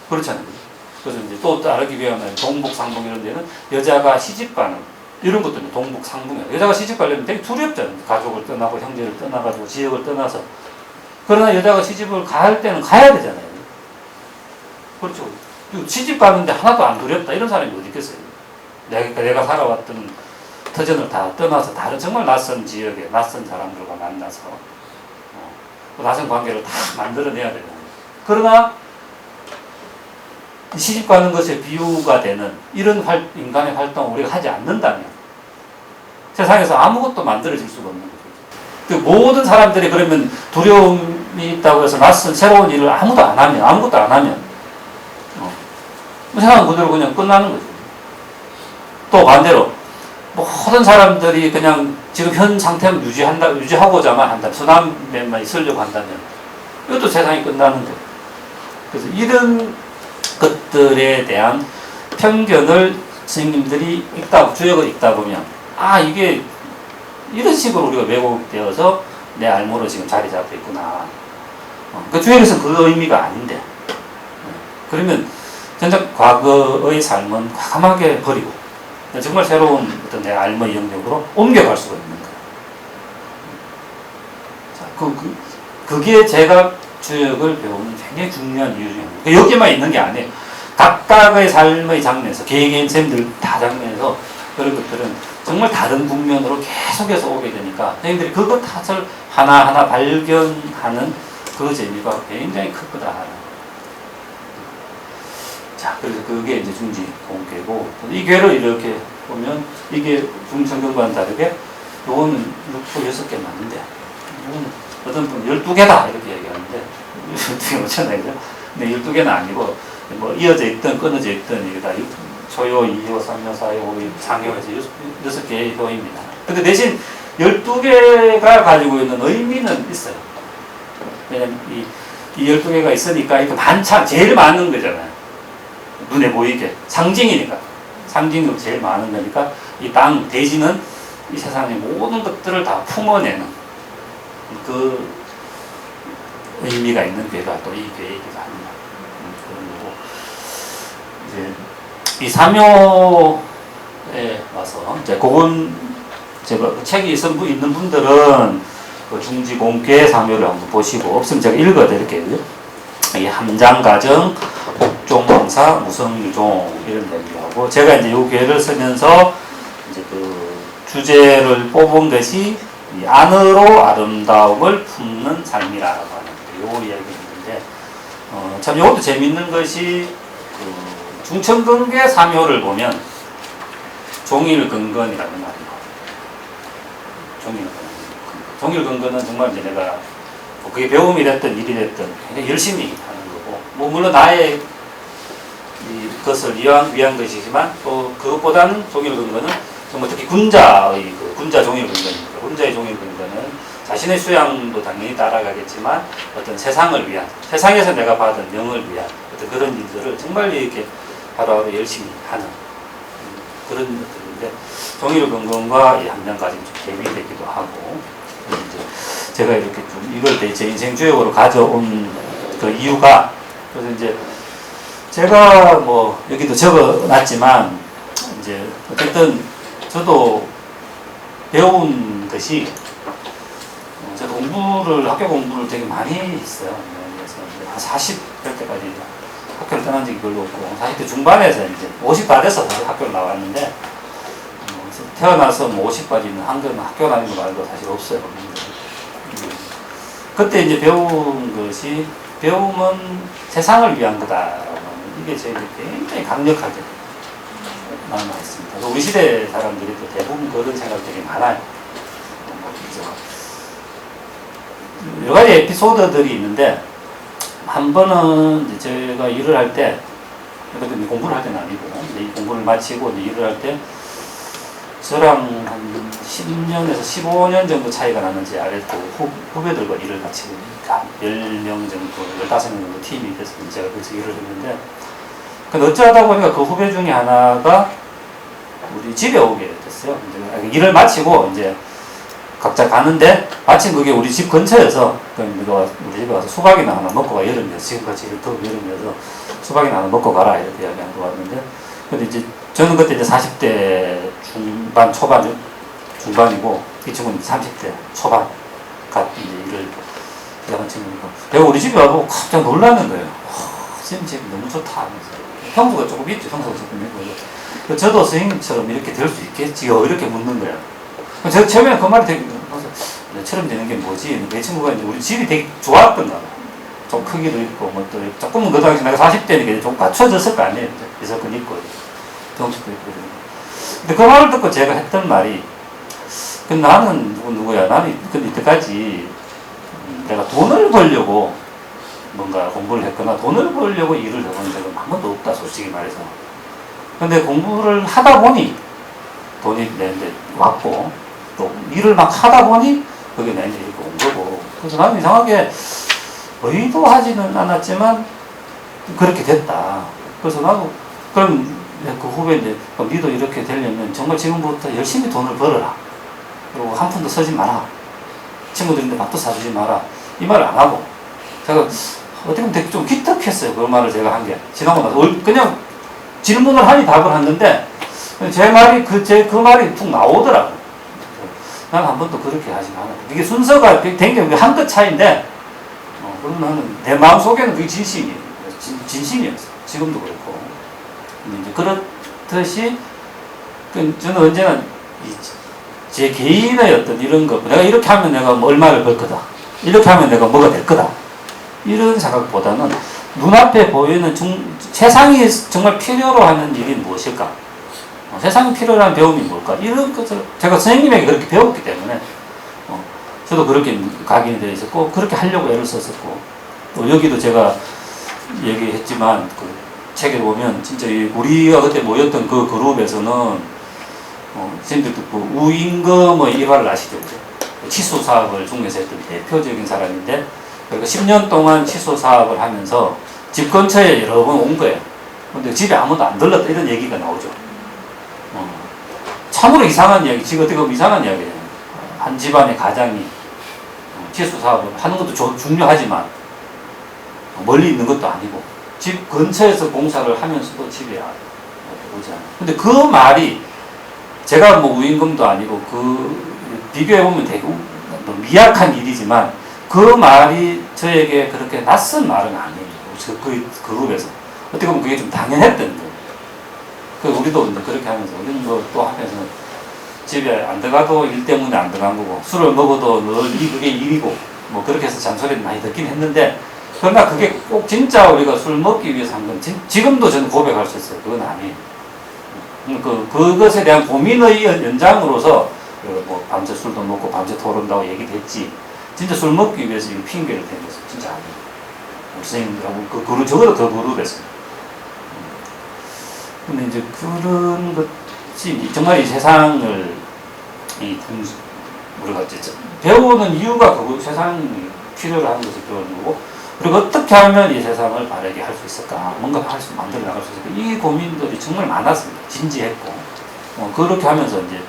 그렇잖아요. 그래서 이제 또 다르게 비하면 동북 상봉 이런 데는 여자가 시집 가는 이런 것들은 동북 상봉이에요. 여자가 시집 가려면 되게 두렵잖아요. 가족을 떠나고 형제를 떠나가지고 지역을 떠나서 그러나 여자가 시집을 갈 때는 가야 되잖아요. 그렇죠. 시집 가는데 하나도 안 두렵다 이런 사람이 어디 있겠어요. 내가 살아왔던 터전을 다 떠나서 다른 정말 낯선 지역에 낯선 사람들과 만나서 낯선 관계를 다 만들어내야 되는 거예요. 그러나 시집 가는 것에 비유가 되는 이런 인간의 활동을 우리가 하지 않는다면 세상에서 아무것도 만들어질 수가 없는 거죠. 그 모든 사람들이 그러면 두려움이 있다고 해서 낯선 새로운 일을 아무것도 안 하면 세상은 그대로 그냥 끝나는 거죠. 또 반대로 모든 사람들이 그냥 지금 현 상태를 유지하고자만 한다면 서남에만 있으려고 한다면 이것도 세상이 끝나는 거예요. 그래서 이런 것들에 대한 편견을 스님들이 주역을 읽다 보면 이게 이런 식으로 우리가 왜곡되어서 내 알모로 지금 자리 잡혀 있구나. 그 주역에서는 그 의미가 아닌데 그러면 전적 과거의 삶은 과감하게 버리고 정말 새로운 어떤 내 알모의 영역으로 옮겨갈 수가 있는 거예요. 자, 그게 제가 주역을 배우는 굉장히 중요한 이유 중에 하나예요. 여기만 있는 게 아니에요. 각각의 삶의 장면에서 개개인 쌤들 다 장면에서 그런 것들은 정말 다른 국면으로 계속해서 오게 되니까 선생님들이 그것 탓을 하나하나 발견하는 그 재미가 굉장히 클 거다. 자, 그래서 그게 이제 중지 공개고 이 괴를 이렇게 보면 이게 중성경과는 다르게 요거는 6개 맞는데 요거는 어떤 분은 12개다 이렇게 얘기하는데 12개 맞잖아요. 근데 12개는 아니고 뭐 이어져 있든 끊어져 있든 이게 다 초요, 2요, 3요, 4요, 5요, 상요에서 6개의 효입니다. 근데 대신 12개가 가지고 있는 의미는 있어요. 왜냐면 이 12개가 있으니까 이렇게 제일 많은 거잖아요. 눈에 보이게. 상징이니까. 상징으로 제일 많은 거니까 이 땅, 대지는 이 세상의 모든 것들을 다 품어내는 그 의미가 있는 괴가 또 이 괴이기도 합니다. 그런 거고. 이제 이 사묘에 와서 이제 그건 제가 책이 있는 분들은 그 중지공괴 사묘를 한번 보시고 없으면 제가 읽어드릴게요. 이 함장가정, 복종왕사, 무성유종 이런 얘기를 하고 제가 이제 요 괴를 쓰면서 이제 그 주제를 뽑은 것이 이 안으로 아름다움을 품는 삶이라고 하는 요 이야기가 있는데 참 이것도 재밌는 것이 그 중천근괴 사묘를 보면 종일근건이라는 말이에요. 종일근건은 정말 이제 내가 뭐 그게 배움이 됐든 일이 됐든 굉장히 열심히 하는 거고, 뭐 물론 나의 그것을 위한 것이지만 또 그것보다는 종일근건은 정말 특히 군자의 군자 종일근건입니다. 군자의 종일근건은 자신의 수양도 당연히 따라가겠지만 어떤 세상을 위한, 세상에서 내가 받은 명을 위한 어떤 그런 일들을 정말 이렇게 하루하루 열심히 하는 그런 것들인데, 종일근건과 이 함량까지 좀 대비되기도 하고, 이제 제가 이렇게 좀 이걸 제 인생 주역으로 가져온 그 이유가, 그래서 이제 제가 뭐 여기도 적어놨지만 이제 어쨌든 저도 배운 것이, 제가 학교 공부를 되게 많이 했어요. 그래서 한 40 될 때까지 학교를 떠난 적이 별로 없고, 40대 중반에서 이제 50 다 돼서 학교를 나왔는데, 태어나서 뭐 50까지는 한국은 학교 다니는 거 말고 사실 없어요. 그때 이제 배운 것이, 배움은 세상을 위한 거다라고 하는, 이게 저에게 굉장히 강력하게 남아있습니다. 우리 시대 사람들이 또 대부분 그런 생각들이 많아요. 여러 가지 에피소드들이 있는데, 한 번은 이제 제가 일을 할 때, 공부를 할 때는 아니고, 이 공부를 마치고 일을 할 때, 저랑 한 10년에서 15년 정도 차이가 나는지 아래 또 후배들과 일을 같이 보니까 10명 정도, 15명 정도 팀이 돼서 제가 거기서 일을 했는데, 근데 어쩌다 보니까 그 후배 중에 하나가 우리 집에 오게 됐어요. 이제 일을 마치고 이제 각자 가는데, 마침 그게 우리 집 근처여서, 우리 집에 와서 수박이나 하나 먹고 가, 여름이어서, 지금같이 더운 여름이어서 수박이나 하나 먹고 가라, 이렇게 이야기하고 왔는데, 근데 이제 저는 그때 이제 40대 중반이고, 이 친구는 30대 초반 이제 일을 시작한 친구니까, 내가 우리 집에 와보고 깜짝 놀라는 거예요. 선생님 집이 너무 좋다 하면서. 평소가 조금 있죠. 평소가 조금 있고. 저도 선생님처럼 이렇게 될 수 있겠지요? 이렇게 묻는 거예요. 제가 처음에는 그 말이 되게, 처럼 되는 게 뭐지? 내 친구가 이제 우리 집이 되게 좋았던 거야. 좀 크기도 있고, 뭐 또 조금은 그 당시 내가 40대니까 좀 갖춰졌을 거 아니에요. 이석근 있고, 정식도 있고. 근데 그 말을 듣고 제가 했던 말이, 나는 누구야? 나는 근데 이때까지 내가 돈을 벌려고 뭔가 공부를 했거나 돈을 벌려고 일을 해본 적은 한 번도 없다, 솔직히 말해서. 근데 공부를 하다 보니 돈이 내한테 왔고, 또 일을 막 하다 보니 그게 내한테 이렇게 온 거고. 그래서 나는 이상하게 의도하지는 않았지만 그렇게 됐다. 그래서 나도, 그럼 그 후배인데, 니도 이렇게 되려면 정말 지금부터 열심히 돈을 벌어라. 그리고 한 푼도 쓰지 마라. 친구들인데 밥도 사주지 마라. 이 말을 안 하고, 제가 어떻게 보면 되게 좀 기특했어요. 그 말을 제가 한 게. 지나고 나서 그냥 질문을 하니 답을 했는데, 제 말이, 그 말이 툭 나오더라고요. 난 한 번도 그렇게 하지 않아. 이게 순서가 굉장히 한 끗 차이인데, 그럼 나는 내 마음 속에는 그게 진심이었어. 지금도 그렇고. 근데 이제 그렇듯이, 저는 언제나 제 개인의 어떤 이런 것, 내가 이렇게 하면 내가 뭐 얼마를 벌 거다. 이렇게 하면 내가 뭐가 될 거다. 이런 생각보다는 눈앞에 보이는 세상이 정말 필요로 하는 일이 무엇일까? 세상이 필요로 하는 배움이 뭘까? 이런 것을 제가 선생님에게 그렇게 배웠기 때문에, 저도 그렇게 각인이 되어 있었고, 그렇게 하려고 애를 썼었고, 또 여기도 제가 얘기했지만, 그 책에 보면, 진짜 우리가 그때 모였던 그 그룹에서는, 선생님들도 그 우임금의 일화를 아시죠? 치수 사업을 중에서 했던 대표적인 사람인데, 그러니까 10년 동안 치수 사업을 하면서 집 근처에 여러 번 온 거예요. 근데 집에 아무도 안 들렀다, 이런 얘기가 나오죠. 참으로 이상한 이야기, 지금 어떻게 보면 이상한 이야기예요. 한 집안의 가장이 치수 사업을 하는 것도 중요하지만 멀리 있는 것도 아니고 집 근처에서 공사를 하면서도 집에 오지 않아요. 근데 그 말이 제가 뭐 우임금도 아니고 비교해보면 되게 미약한 일이지만 그 말이 저에게 그렇게 낯선 말은 아니에요. 그 그룹에서. 어떻게 보면 그게 좀 당연했던 거예요. 우리도 그렇게 하면서, 우리는 또 하면서 집에 안 들어가도 일 때문에 안 들어간 거고, 술을 먹어도 늘 그게 일이고, 뭐 그렇게 해서 잔소리를 많이 듣긴 했는데, 그러나 그게 꼭 진짜 우리가 술 먹기 위해서 한 건, 지금도 저는 고백할 수 있어요. 그건 아니에요. 그것에 대한 고민의 연장으로서 뭐 밤새 술도 먹고 밤새 토론다고 얘기도 했지. 진짜 술 먹기 위해서 이 핑계를 댄 것은 진짜 아니에요. 우리 선생님들하고 적어도 그 그룹에서. 근데 이제 그런 것이 정말 이 세상을 우리가 이제 배우는 이유가 그 세상이 필요로 하는 것을 배우는 거고, 그리고 어떻게 하면 이 세상을 바르게 할 수 있을까, 뭔가 만들어 나갈 수 있을까, 이 고민들이 정말 많았습니다. 진지했고, 그렇게 하면서 이제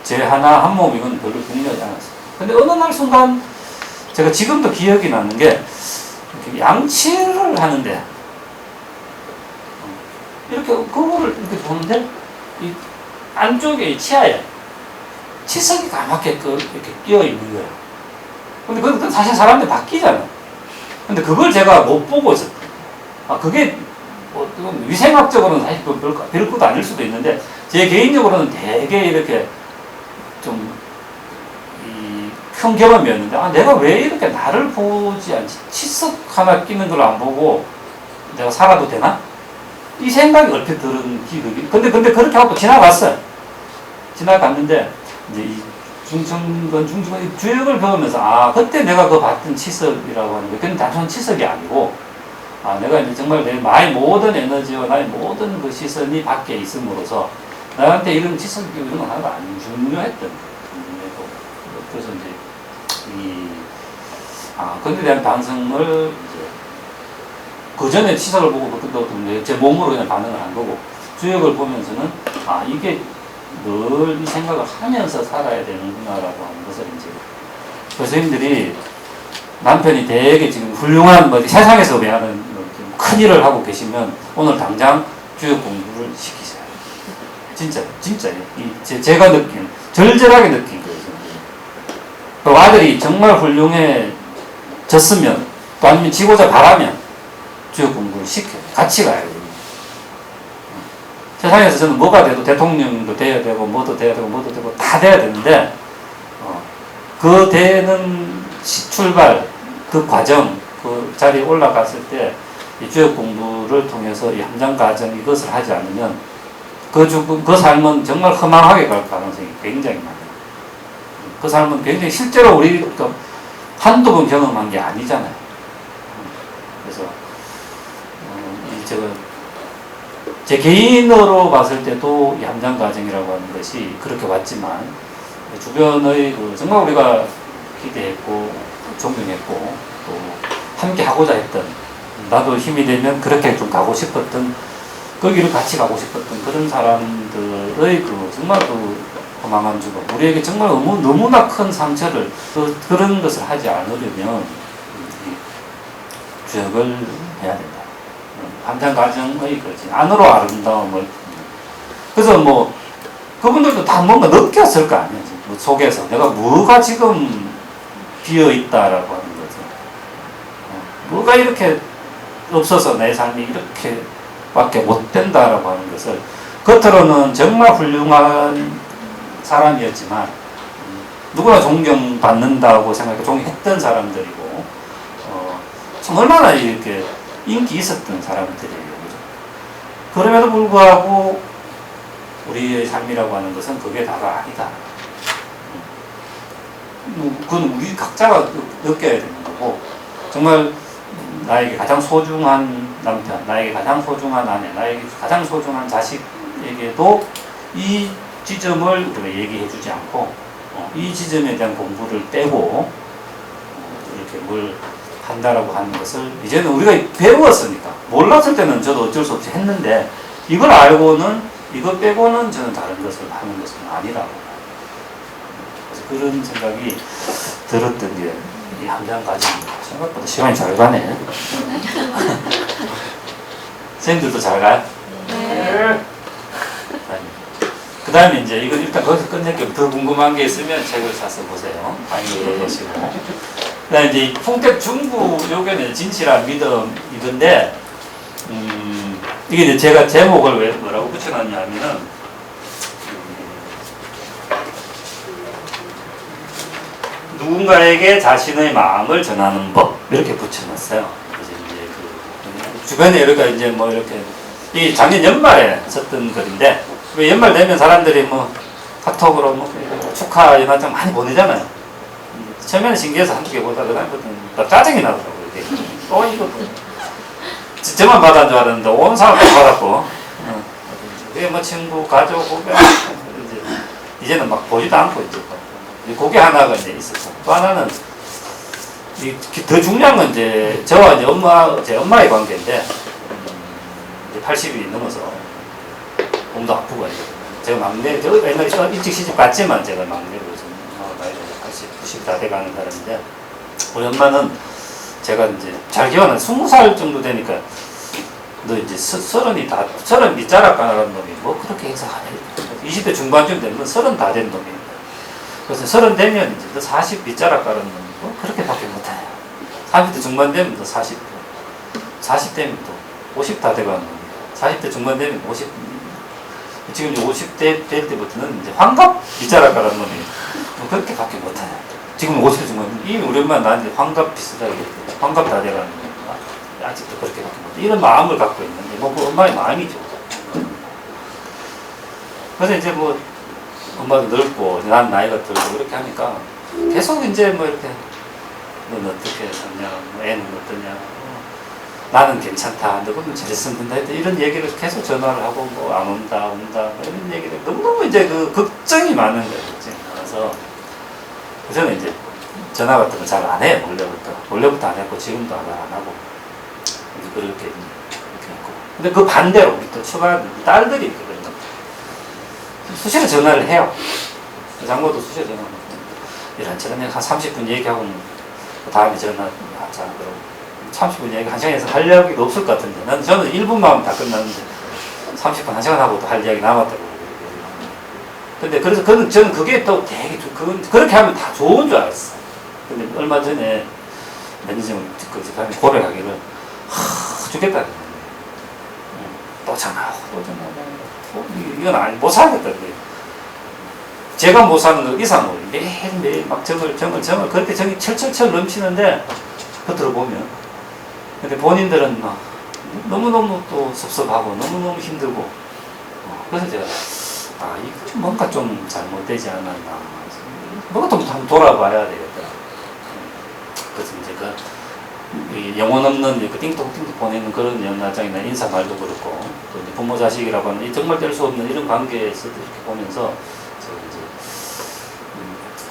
제 하나 한 몸 이건 별로 중요하지 않았어요. 근데 어느 날 순간 제가 지금도 기억이 나는 게, 양치를 하는데 이렇게 그거를 이렇게 보는데 이 안쪽에 이 치아에 치석이 까맣게 이렇게 끼어 있는 거예요. 근데 그건 사실 사람들 바뀌잖아. 근데 그걸 제가 못 보고 있었다. 그게 뭐 위생학적으로는 사실 별것도 아닐 수도 있는데, 제 개인적으로는 되게 이렇게 좀 큰 경험이었는데, 내가 왜 이렇게 나를 보지 않지? 치석 하나 끼는 걸 안 보고 내가 살아도 되나? 이 생각이 얼핏 들은 기억이. 근데 그렇게 하고 지나갔어요. 지나갔는데, 이제 이 중증건 주역을 배우면서, 그때 내가 그 봤던 치석이라고 하는 게, 그건 단순한 치석이 아니고, 내가 이제 정말 내 나의 모든 에너지와 나의 모든 그 시선이 밖에 있음으로써, 나한테 이런 치석 이런 건 하나도 안 중요했던 거예요. 그래서 이제, 그것에 대한 반성을 이제, 그 전에 치석을 보고 제 몸으로 그냥 반응을 한 거고, 주역을 보면서는, 이게 늘 이 생각을 하면서 살아야 되는구나라고 하는 것을 이제, 선생님들이 남편이 되게 지금 훌륭한, 세상에서 외하는 큰 일을 하고 계시면 오늘 당장 주역 공부를 시키세요. 진짜. 제가 절절하게 느낀 거예요. 그 아들이 정말 훌륭해졌으면, 또 아니면 지고자 바라면 주역 공부를 시켜요. 같이 가야 돼요. 세상에서 저는 뭐가 돼도 대통령도 돼야 되고, 뭐도 돼야 되고, 뭐도 되고, 다 돼야 되는데, 그 되는 출발, 그 과정, 그 자리에 올라갔을 때, 이 주역 공부를 통해서 이 함장 과정 이것을 하지 않으면, 그 삶은 정말 허망하게 갈 가능성이 굉장히 많아요. 그 삶은 굉장히 실제로 우리 한두 번 경험한 게 아니잖아요. 그래서, 제 개인으로 봤을 때도 이 함장 과정이라고 하는 것이 그렇게 왔지만, 주변의 정말 우리가 기대했고, 존경했고, 또 함께 하고자 했던, 나도 힘이 되면 그렇게 좀 가고 싶었던, 거기를 같이 가고 싶었던 그런 사람들의 정말 허망한 죽음, 우리에게 정말 너무나 큰 상처를, 그런 것을 하지 않으려면 주역을 해야 된다. 함장 과정의 안으로 아름다움을. 그래서 그분들도 다 뭔가 느꼈을 거 아니에요. 속에서 내가 뭐가 지금 비어 있다라고 하는 거죠. 뭐가 이렇게 없어서 내 삶이 이렇게 밖에 못 된다라고 하는 것을, 겉으로는 정말 훌륭한 사람이었지만, 누구나 존경받는다고 생각하고 존경했던 사람들이고, 참 얼마나 이렇게 인기 있었던 사람들이에요. 그죠? 그럼에도 불구하고 우리의 삶이라고 하는 것은 그게 다가 아니다. 그건 우리 각자가 느껴야 되는 거고, 정말 나에게 가장 소중한 남편, 나에게 가장 소중한 아내, 나에게 가장 소중한 자식에게도 이 지점을 우리가 얘기해 주지 않고, 이 지점에 대한 공부를 빼고 이렇게 뭘 한다라고 하는 것을 이제는 우리가 배웠으니까, 몰랐을 때는 저도 어쩔 수 없이 했는데, 이걸 알고는, 이거 빼고는 저는 다른 것을 하는 것은 아니라고. 그래서 그런 생각이 들었던 게 이 함장 과정입니다. 생각보다 시간이 잘 가네. 선생님들도 잘 가요? 네. 그 다음에 이제 이거 일단 거기서 끝낼게요. 더 궁금한 게 있으면 책을 사서 보세요. 많이 보시고. 그 다음에 이제 풍택 중부 요괴는 진실한 믿음 이건데, 이게 이제 제가 제목을 왜 뭐라고 붙여놨냐면은, 누군가에게 자신의 마음을 전하는 법, 이렇게 붙여놨어요. 그래서 이제 주변에 이렇게 이제 이렇게, 이 작년 연말에 썼던 글인데, 왜 연말 되면 사람들이 뭐 카톡으로 뭐 축하 연화장 많이 보내잖아요. 처음에는 신기해서 한두 개 보다가 그다음부터는 짜증이 나더라고요. 이게. 이거 저만 받은 줄 알았는데 온 사람 다 받았고, 그게 뭐 친구, 가족, 후배 이제는 막 보지도 않고 이제 그게 하나가 이제 있었고, 또 하나는 더 중요한 건 이제 저와 이제 제 엄마의 관계인데, 이제 80이 넘어서 몸도 아프고 제가 막내, 저 옛날에 일찍 시집 갔지만 제가 막내로 나이가 80, 90 다 돼가는 사람인데, 우리 엄마는 제가 이제 잘 기억나는 20살 정도 되니까 너 이제 서른 밑자락 가라는 놈이 뭐 그렇게 행사하냐. 20대 중반쯤 되면 30 다 된 놈입니다. 그래서 30 되면 이제 너 40 밑자락 가라는 놈이 뭐 그렇게밖에 못하냐. 30대 중반 되면 너 40, 40 되면 또 50 다 돼가는 놈이야. 40대 중반 되면 50, 지금 이제 50대 될 때부터는 이제 환갑 밑자락 가라는 놈이 뭐 그렇게밖에 못하냐. 지금 50대 중반, 이미 우리 엄마 나한테 환갑 비슷하게, 환갑 다 돼가는 놈. 아직도 그렇게 밖에 못해. 이런 마음을 갖고 있는데, 뭐, 그 엄마의 마음이죠. 그래서 이제 뭐, 엄마도 늙고, 난 나이가 들고, 그렇게 하니까, 계속 이제 뭐 이렇게, 넌 어떻게 샀냐, 뭐 애는 어떠냐, 나는 괜찮다, 너는 잘했으면 된다, 이런 얘기를 계속 전화를 하고, 뭐, 안 온다, 뭐 이런 얘기를 너무너무 이제 그 걱정이 많은 거예요. 그래서, 저는 이제 전화 같은 거 잘 안 해요, 원래부터 안 했고, 지금도 안 하고. 그렇게 했고. 근데 그 반대로 우리 또 처가 딸들이 있거든요. 수시로 전화를 해요. 장모도 수시로 전화하고 이런저런 한 30분 얘기하고 그 다음에 전화하자 그러고 30분 얘기 1시간에서 할 이야기도 없을 것 같은데 저는 1분만 하면 다 끝나는데 30분 1시간 하고도 할 이야기 남았다고. 근데 그래서 저는 그게 또 되게 그렇게 하면 다 좋은 줄 알았어. 근데 얼마 전에 매니저가 고백하기를 죽겠다. 또 전화하고. 이건 못 살겠다. 제가 못 사는 거 이상으로 매일매일 막 정을 그렇게 정이 철철철 넘치는데 겉으로 보면. 근데 본인들은 막 너무너무 또 섭섭하고 너무너무 힘들고. 그래서 제가, 이거 뭔가 좀 잘못되지 않았나. 뭔가 좀 한번 돌아봐야 되겠다. 그래서 이제 영혼 없는 그 띵동띵동 보내는 그런 연화장이나 인사 말도 그렇고, 또 이제 부모 자식이라고 하는 정말 뗄 수 없는 이런 관계에서 이렇게 보면서 제가 이제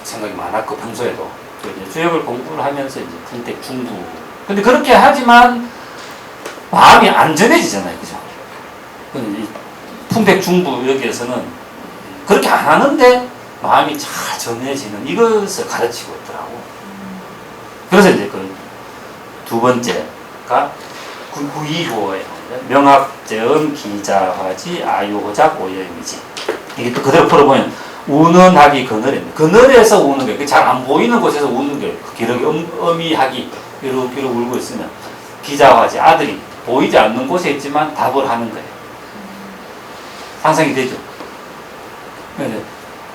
생각이 많았고, 평소에도 또 이제 주역을 공부를 하면서 이제 풍택 중부. 근데 그렇게 하지만 마음이 안전해지잖아요, 그죠? 근데 이 풍택 중부 여기에서는 그렇게 안 하는데 마음이 잘 전해지는 이것을 가르치고 있더라고. 그래서 이제 두 번째가 구이호의 명학재음 기자화지 아유호작 오여임이지. 이게 또 그대로 풀어보면 운언하기 그늘입니다. 그늘에서 우는 게 잘 안 보이는 곳에서 우는 게 기러기 어미하기 비록 울고 있으면 기자화지 아들이 보이지 않는 곳에 있지만 답을 하는 거예요. 상상이 되죠.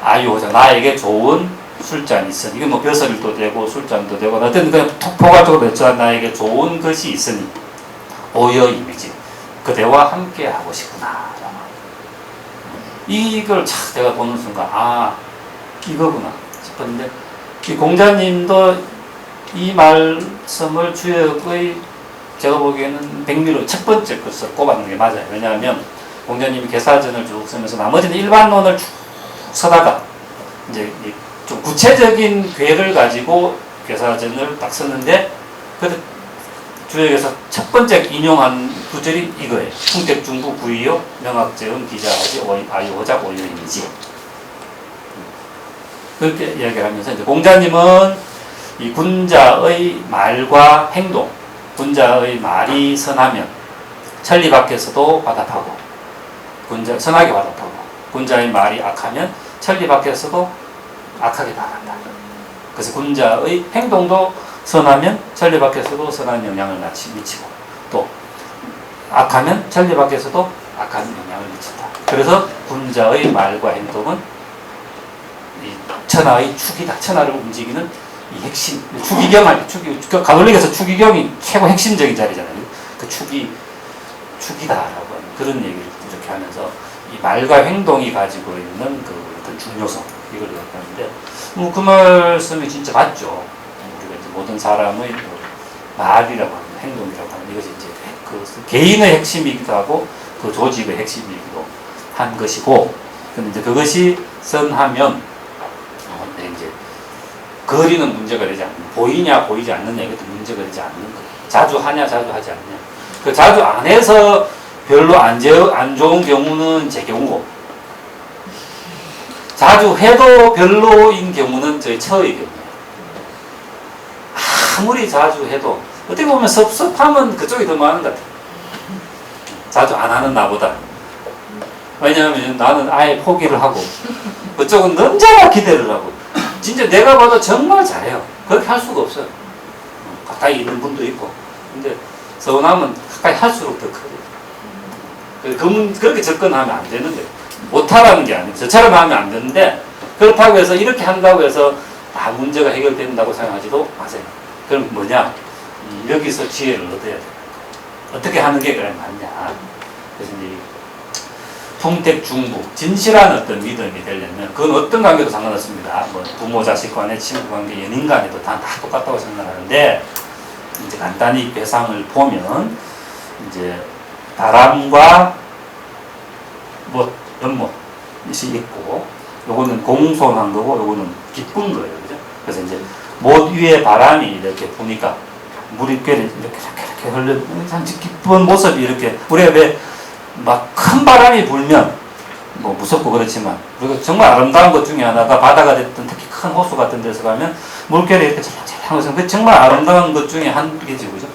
아유호작 나에게 좋은 술잔이 있으니 이건 뭐 벼슬도 되고 술잔도 되고 어떤 그냥 포괄적으로 맺자 나에게 좋은 것이 있으니 오여임이지 그대와 함께 하고 싶구나. 이걸 착 내가 보는 순간 이거구나 싶었는데 이 공자님도 이 말씀을 주역의 제가 보기에는 백미로 첫 번째 것을 꼽았는 게 맞아요. 왜냐하면 공자님이 개사전을 쭉 쓰면서 나머지는 일반론을 쭉 서다가 이제 좀 구체적인 괴를 가지고 개사전을 딱 썼는데 그 주역에서 첫 번째 인용한 구절이 이거예요. 풍택중부 구이요 명학재음 기자하지 아유호작 오유임이지. 그렇게 이야기를 하면서 이제 공자님은 이 군자의 말과 행동, 군자의 말이 선하면 천리 밖에서도 화답하고 선하게 화답하고 군자의 말이 악하면 천리 밖에서도 악하게 당한다. 그래서 군자의 행동도 선하면 천리 밖에서도 선한 영향을 미치고 또 악하면 천리 밖에서도 악한 영향을 미친다. 그래서 군자의 말과 행동은 이 천하의 축이다. 천하를 움직이는 이 핵심, 가톨릭에서 추기경이 최고 핵심적인 자리잖아요. 그 축이다라고 하는 그런 얘기를 이렇게 하면서 이 말과 행동이 가지고 있는 그 어떤 중요성, 이걸 얘기하는데, 뭐 그 말씀이 진짜 맞죠. 우리가 이제 모든 사람의 그 말이라고 하는, 행동이라고 하는, 이것이 이제 그 개인의 핵심이기도 하고, 그 조직의 핵심이기도 한 것이고, 근데 이제 그것이 선하면, 이제 거리는 문제가 되지 않는, 보이냐 보이지 않느냐 이것도 문제가 되지 않는 거예요. 자주 하냐 자주 하지 않느냐. 그 자주 안 해서 별로 안 좋은 경우는 제 경우고, 자주 해도 별로인 경우는 저희 처의 경우예요. 아무리 자주 해도 어떻게 보면 섭섭함은 그쪽이 더 많은 것 같아요. 자주 안 하는 나보다. 왜냐하면 나는 아예 포기를 하고 그쪽은 언제나 기대를 하고, 진짜 내가 봐도 정말 잘해요. 그렇게 할 수가 없어요. 가까이 있는 분도 있고. 근데 서운하면 가까이 할수록 더 커요. 그렇게 접근하면 안 되는 거예요. 못하라는 게 아니고 저처럼 하면 안 되는데, 그렇다고 해서 이렇게 한다고 해서 다 문제가 해결된다고 생각하지도 마세요. 그럼 뭐냐? 여기서 지혜를 얻어야 돼요. 어떻게 하는 게 그래 맞냐? 그래서 이제 통택중부, 진실한 어떤 믿음이 되려면, 그건 어떤 관계도 상관없습니다. 뭐 부모 자식 간에, 친구 관계, 연인 간에도 다 똑같다고 생각하는데, 이제 간단히 배상을 보면 이제 바람과 뭐 연못이 있고, 요거는 공손한 거고, 요거는 기쁜 거예요, 그죠? 그래서 이제 못 위에 바람이 이렇게 부니까 물이 꽤 이렇게 흘러, 참 기쁜 모습이 이렇게, 우리가 왜 막 큰 바람이 불면 뭐 무섭고 그렇지만, 그리고 정말 아름다운 것 중에 하나가 바다가 됐든 특히 큰 호수 같은 데서 가면 물결이 이렇게 찰랑찰랑, 그 정말 아름다운 것 중에 한 개지, 그죠?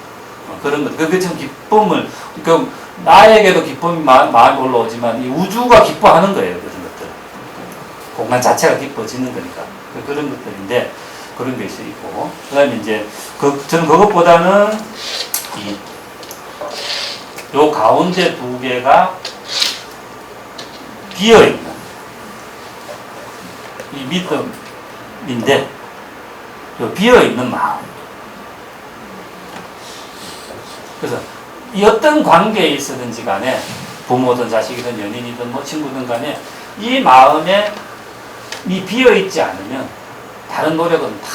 그런 것, 그게 참 기쁨을, 그 나에게도 기쁨이 마음이 올라오지만 이 우주가 기뻐하는 거예요, 그런 것들. 공간 자체가 기뻐지는 거니까. 그런 것들인데, 그런 것이 있고, 그 다음에 이제 저는 그것보다는 요 가운데 두 개가 비어있는 이 믿음인데, 요 비어있는 마음. 그래서 이 어떤 관계에 있어든지 간에, 부모든 자식이든 연인이든 뭐 친구든 간에 이 마음에 이 비어있지 않으면 다른 노력은 다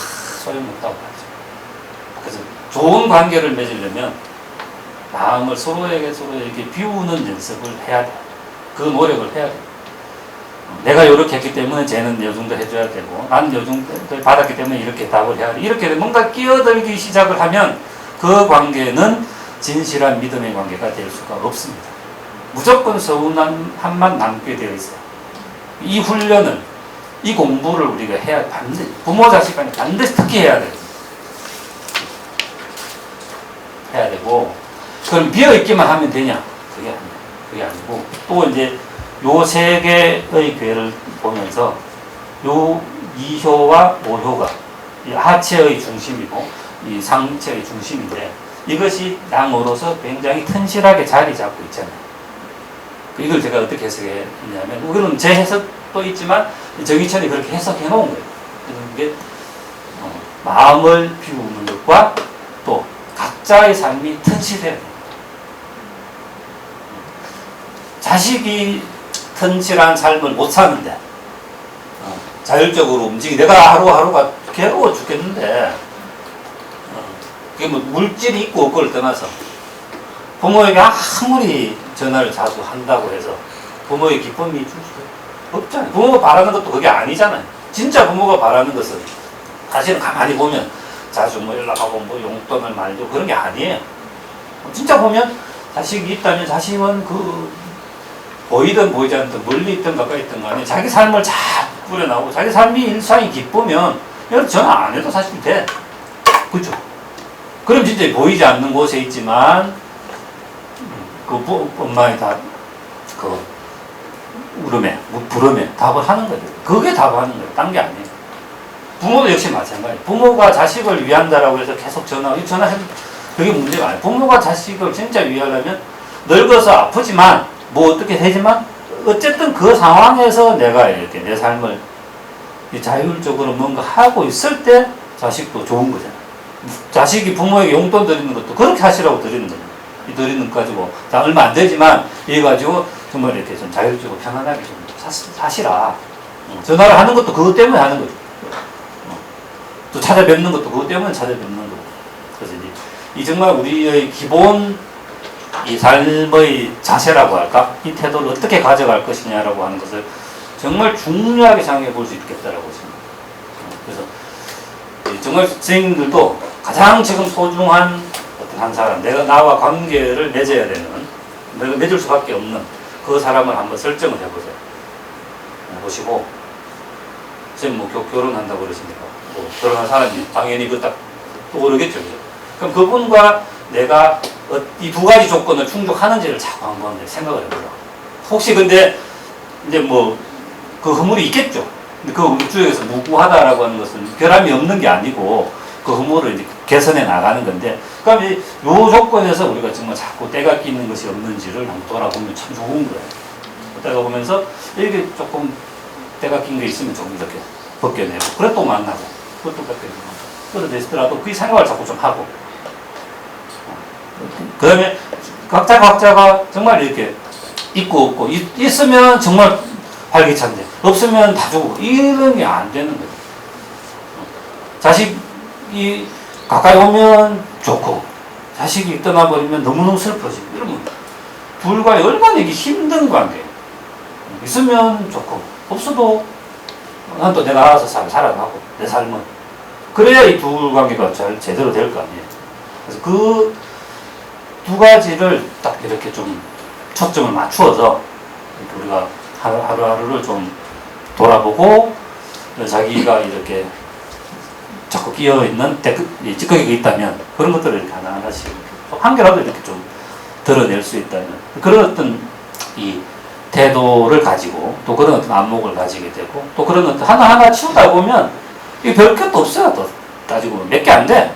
소용없다고 하죠. 그래서 좋은 관계를 맺으려면 마음을 서로에게 비우는 연습을 해야 돼. 그 노력을 해야 돼. 내가 이렇게 했기 때문에 쟤는 요 정도 해줘야 되고, 나는 요 정도 받았기 때문에 이렇게 답을 해야 돼. 이렇게 뭔가 끼어들기 시작을 하면 그 관계는 진실한 믿음의 관계가 될 수가 없습니다. 무조건 서운함만 남게 되어 있어요. 이 훈련을, 이 공부를 우리가 해야, 반드시 부모 자식 간에 반드시 특히 해야 돼요. 해야 되고, 그럼 비어있기만 하면 되냐? 그게 아니고, 또 이제 요 세 개의 괴를 보면서 요 2효와 5효가 이 하체의 중심이고 이 상체의 중심인데, 이것이 양으로서 굉장히 튼실하게 자리 잡고 있잖아요. 이걸 제가 어떻게 해석했냐면, 이거는 제 해석도 있지만 정의천이 그렇게 해석해 놓은 거예요. 그래서 이게 마음을 비우는 것과 또 각자의 삶이 튼실해야 돼요. 자식이 튼실한 삶을 못 사는데, 자율적으로 내가 하루하루가 괴로워 죽겠는데, 그게 뭐 물질이 있고 없고를 떠나서 부모에게 아무리 전화를 자주 한다고 해서 부모의 기쁨이 줄 수 없잖아요. 부모가 바라는 것도 그게 아니잖아요. 진짜 부모가 바라는 것은 사실은 가만히 보면 자주 뭐 연락하고 뭐 용돈을 많이 주고 그런 게 아니에요. 진짜 보면 자식이 있다면 자식은 보이든 보이지 않든 멀리 있든 가까이 있든 간에 자기 삶을 잘 꾸려나오고 자기 삶이 일상이 기쁘면 전화 안 해도 사실 돼. 그렇죠? 그럼 진짜 보이지 않는 곳에 있지만 엄마의 부름에 답을 하는 거예요. 그게 답하는 거예요. 딴 게 아니에요. 부모도 역시 마찬가지예요. 부모가 자식을 위한다라고 해서 계속 전화해도 그게 문제가 아니에요. 부모가 자식을 진짜 위하려면 늙어서 아프지만 뭐 어떻게 되지만 어쨌든 그 상황에서 내가 이렇게 내 삶을 자율적으로 뭔가 하고 있을 때 자식도 좋은 거잖아요. 자식이 부모에게 용돈 드리는 것도 그렇게 하시라고 드리는 거예요. 드리는 거 가지고 얼마 안 되지만 이거 가지고 정말 이렇게 좀 자율적으로 편안하게 좀 사시라. 전화를 하는 것도 그것 때문에 하는 거죠. 또 찾아뵙는 것도 그것 때문에 찾아뵙는 거고. 그래서 이제 이 정말 우리의 기본 이 삶의 자세라고 할까? 이 태도를 어떻게 가져갈 것이냐라고 하는 것을 정말 중요하게 생각해 볼 수 있겠다라고 생각합니다. 그래서 정말 선생님들도 가장 지금 소중한 어떤 한 사람, 내가 나와 관계를 맺어야 되는, 내가 맺을 수밖에 없는 그 사람을 한번 설정을 해보세요. 보시고, 지금 뭐 결혼한다고 그러시니까, 뭐 결혼한 사람이 당연히 그 딱 떠오르겠죠. 그럼 그분과 내가 이 두 가지 조건을 충족하는지를 자꾸 한번 생각을 해보라. 혹시 근데 이제 뭐 그 허물이 있겠죠. 근데 그 우주에서 무구하다라고 하는 것은 결함이 없는 게 아니고 그 허물을 이제 개선해 나가는 건데, 그럼 이 조건에서 우리가 정말 자꾸 때가 끼는 것이 없는지를 한번 돌아보면 참 좋은 거예요. 때가 보면서 이게 조금 때가 낀 게 있으면 조금 이렇게 벗겨내고, 그래 또 만나고, 그것도 벗겨내고, 그러더라도 그 생각을 자꾸 좀 하고, 그 다음에 각자가 정말 이렇게 있고 없고, 있으면 정말 활기찬데, 없으면 다 주고, 이런 게 안 되는 거예요. 자식이 가까이 오면 좋고, 자식이 떠나버리면 너무너무 슬퍼지고, 이러면 둘과의 얼마나 이게 힘든 관계예요. 있으면 좋고, 없어도 난 또 내가 알아서 살아가고, 내 삶은. 그래야 이 둘 관계가 잘 제대로 될 거 아니에요. 그래서 그 두 가지를 딱 이렇게 좀 초점을 맞추어서 우리가 하루하루를 좀 돌아보고, 자기가 이렇게 자꾸 끼어있는 찌꺼기가 있다면 그런 것들을 이렇게 하나하나씩 한 개라도 이렇게 좀 드러낼 수 있다면, 그런 어떤 이 태도를 가지고, 또 그런 어떤 안목을 가지게 되고, 또 그런 어떤 하나하나 치우다 보면 이게 별 것도 없어요. 또 따지고 보면 몇 개 안 돼.